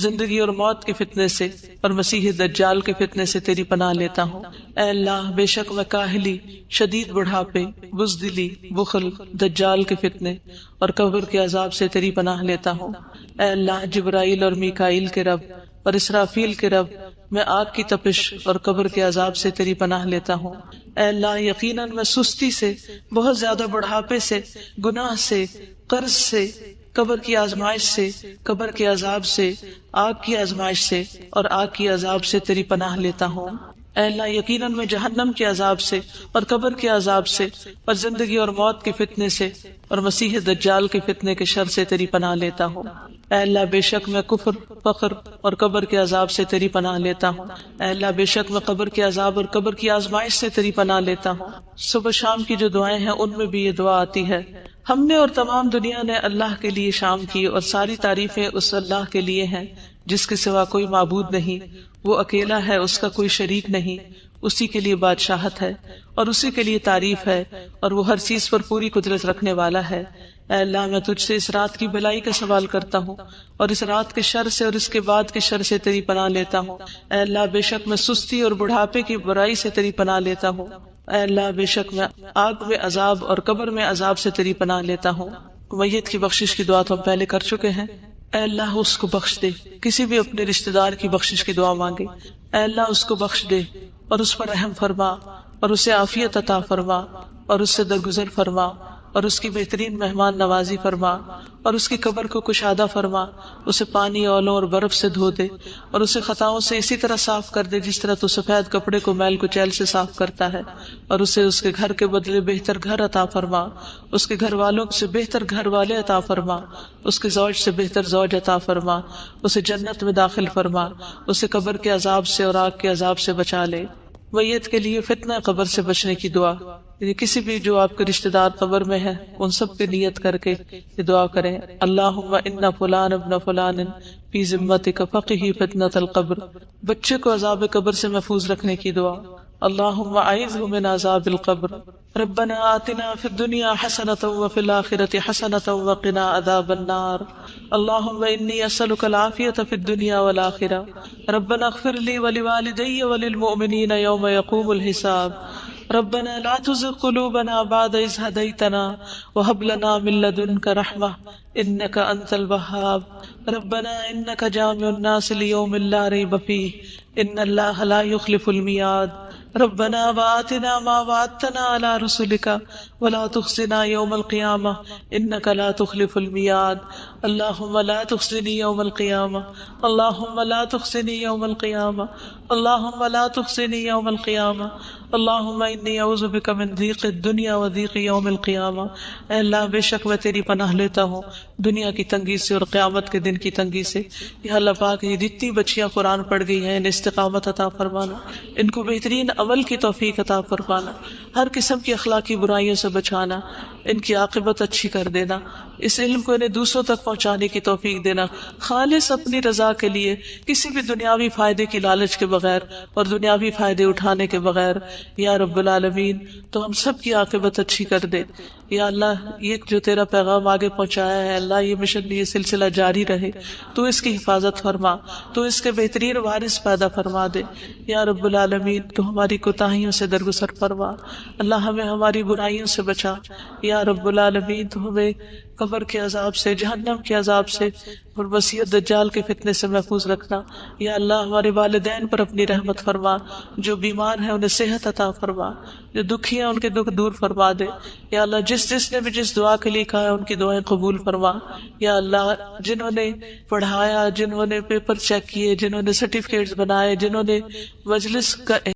زندگی اور موت کے فتنے سے اور مسیح دجال کے فتنے سے تیری پناہ لیتا ہوں۔ اے اللہ بے شک میں کاہلی، شدید بڑھاپے، بزدلی، بخل، دجال کے فتنے اور قبر کے عذاب سے تیری پناہ لیتا ہوں۔ اے اللہ جبرائیل اور میکائیل کے رب اور اسرافیل کے رب، میں آگ کی تپش اور قبر کے عذاب سے تیری پناہ لیتا ہوں۔ اے اللہ یقیناً میں سستی سے، بہت زیادہ بڑھاپے سے، گناہ سے، قرض سے، قبر کی آزمائش سے، قبر کے عذاب سے، آگ کی آزمائش سے اور آگ کی عذاب سے تیری پناہ لیتا ہوں۔ اے اللہ یقیناً میں جہنم کے عذاب سے اور قبر کے عذاب سے اور زندگی اور موت کے فتنے سے اور مسیح دجال کے فتنے کے شر سے تیری پناہ لیتا ہوں۔ اے اللہ بے شک میں کفر، فقر اور قبر کے عذاب سے تیری پناہ لیتا ہوں۔ اے اللہ بے شک میں قبر کے عذاب اور قبر کی آزمائش سے تیری پناہ لیتا ہوں۔ صبح شام کی جو دعائیں ہیں ان میں بھی یہ دعا آتی ہے، ہم نے اور تمام دنیا نے اللہ کے لیے شام کی، اور ساری تعریفیں اس اللہ کے لیے ہیں جس کے سوا کوئی معبود نہیں، وہ اکیلا ہے، اس کا کوئی شریک نہیں، اسی کے لیے بادشاہت ہے اور اسی کے لیے تعریف ہے، اور وہ ہر چیز پر پوری قدرت رکھنے والا ہے۔ اے اللہ میں تجھ سے اس رات کی بھلائی کا سوال کرتا ہوں اور اس رات کے شر سے اور اس کے بعد کے شر سے تیری پناہ لیتا ہوں۔ اے اللہ بے شک میں سستی اور بڑھاپے کی برائی سے تیری پناہ لیتا ہوں۔ اے اللہ بے شک میں آگ میں عذاب اور قبر میں عذاب سے تیری پناہ لیتا ہوں۔ میت کی بخشش کی دعا تو ہم پہلے کر چکے ہیں۔ اے اللہ اس کو بخش دے، کسی بھی اپنے رشتہ دار کی بخشش کی دعا مانگے، اے اللہ اس کو بخش دے اور اس پر رحم فرما اور اسے عافیت عطا فرما اور اس سے درگزر فرما اور اس کی بہترین مہمان نوازی فرما اور اس کی قبر کو کشادہ فرما، اسے پانی، اولوں اور برف سے دھو دے اور اسے خطاؤں سے اسی طرح صاف کر دے جس طرح تو سفید کپڑے کو میل کچیل سے صاف کرتا ہے، اور اسے اس کے گھر کے بدلے بہتر گھر عطا فرما، اس کے گھر والوں سے بہتر گھر والے عطا فرما، اس کے زوج سے بہتر زوج عطا فرما، اسے جنت میں داخل فرما، اسے قبر کے عذاب سے اور آگ کے عذاب سے بچا لے۔ میت کے لیے فتنہ قبر سے بچنے کی دعا، یعنی کسی بھی جو آپ کے رشتہ دار قبر میں ہے ان سب کی نیت کر کے یہ دعا کریں۔ اللہم ان فلان ابن فلان فی ذمتک فقہ فتنۃ القبر، بچے کو عذاب قبر سے محفوظ رکھنے کی دعا۔ اللہم اعذہ من عذاب القبر، ربنا آتنا فی الدنیا حسنۃ وفی الآخرۃ حسنۃ وقنا عذاب النار، اللہم انی اسألک العافیۃ فی الدنیا والآخرہ، ربنا اغفر لی ولوالدی وللمؤمنین یوم یقوم الحساب، ربنا لا تزغ قلوبنا بعد إذ هديتنا وهب لنا من لدنك رحمة إنك أنت الوهاب، ربنا إنك جامع الناس ليوم لا ريب فيه إن الله لا يخلف الميعاد، ربنا وآتنا ما وعدتنا على رسلك ولا تخزنا يوم القيامة إنك لا تخلف الميعاد، اللهم لا تخزني يوم القيامة، اللهم لا تخزني يوم القيامة، اللهم لا تخزني يوم القيامة، اللهم إني أعوذ بك من ضيق الدنيا وضيق يوم القيامة۔ اے اللہ بے شک میں تیری پناہ لیتا ہوں دنیا کی تنگی سے اور قیامت کے دن کی تنگی سے۔ یا اللہ پاک یہ جتنی بچیاں قرآن پڑھ گئی ہیں انہیں استقامت عطا فرمانا، ان کو بہترین عمل کی توفیق عطا فرمانا، ہر قسم کی اخلاقی برائیوں سے بچانا، ان کی عاقبت اچھی کر دینا، اس علم کو انہیں دوسروں تک پہنچانے کی توفیق دینا، خالص اپنی رضا کے لیے، کسی بھی دنیاوی فائدے کی لالچ کے بغیر اور دنیاوی فائدے اٹھانے کے بغیر۔ یا رب العالمین تو ہم سب کی عاقبت اچھی کر دے۔ یا اللہ یہ جو تیرا پیغام آگے پہنچایا ہے، اللہ یہ مشن، یہ سلسلہ جاری رہے، تو اس کی حفاظت فرما، تو اس کے بہترین وارث پیدا فرما دے۔ یا رب العالمین تو ہماری کوتاہیوں سے درگزر فرما، اللہ ہمیں ہماری برائیوں سے بچا۔ یا رب العالمین تو ہمیں قبر کے عذاب سے، جہنم کے عذاب سے اور مسیح دجال کے فتنے سے محفوظ رکھنا۔ یا اللہ ہمارے والدین پر اپنی رحمت فرما، جو بیمار ہیں انہیں صحت عطا فرما، جو دکھی ہیں ان کے دکھ دور فرما دے۔ یا اللہ جس نے بھی جس دعا کے لیے کہا ہے ان کی دعائیں قبول فرما۔ یا اللہ جنہوں نے پڑھایا، جنہوں نے پیپر چیک کیے، جنہوں نے سرٹیفکیٹس بنائے، جنہوں نے مجلس کا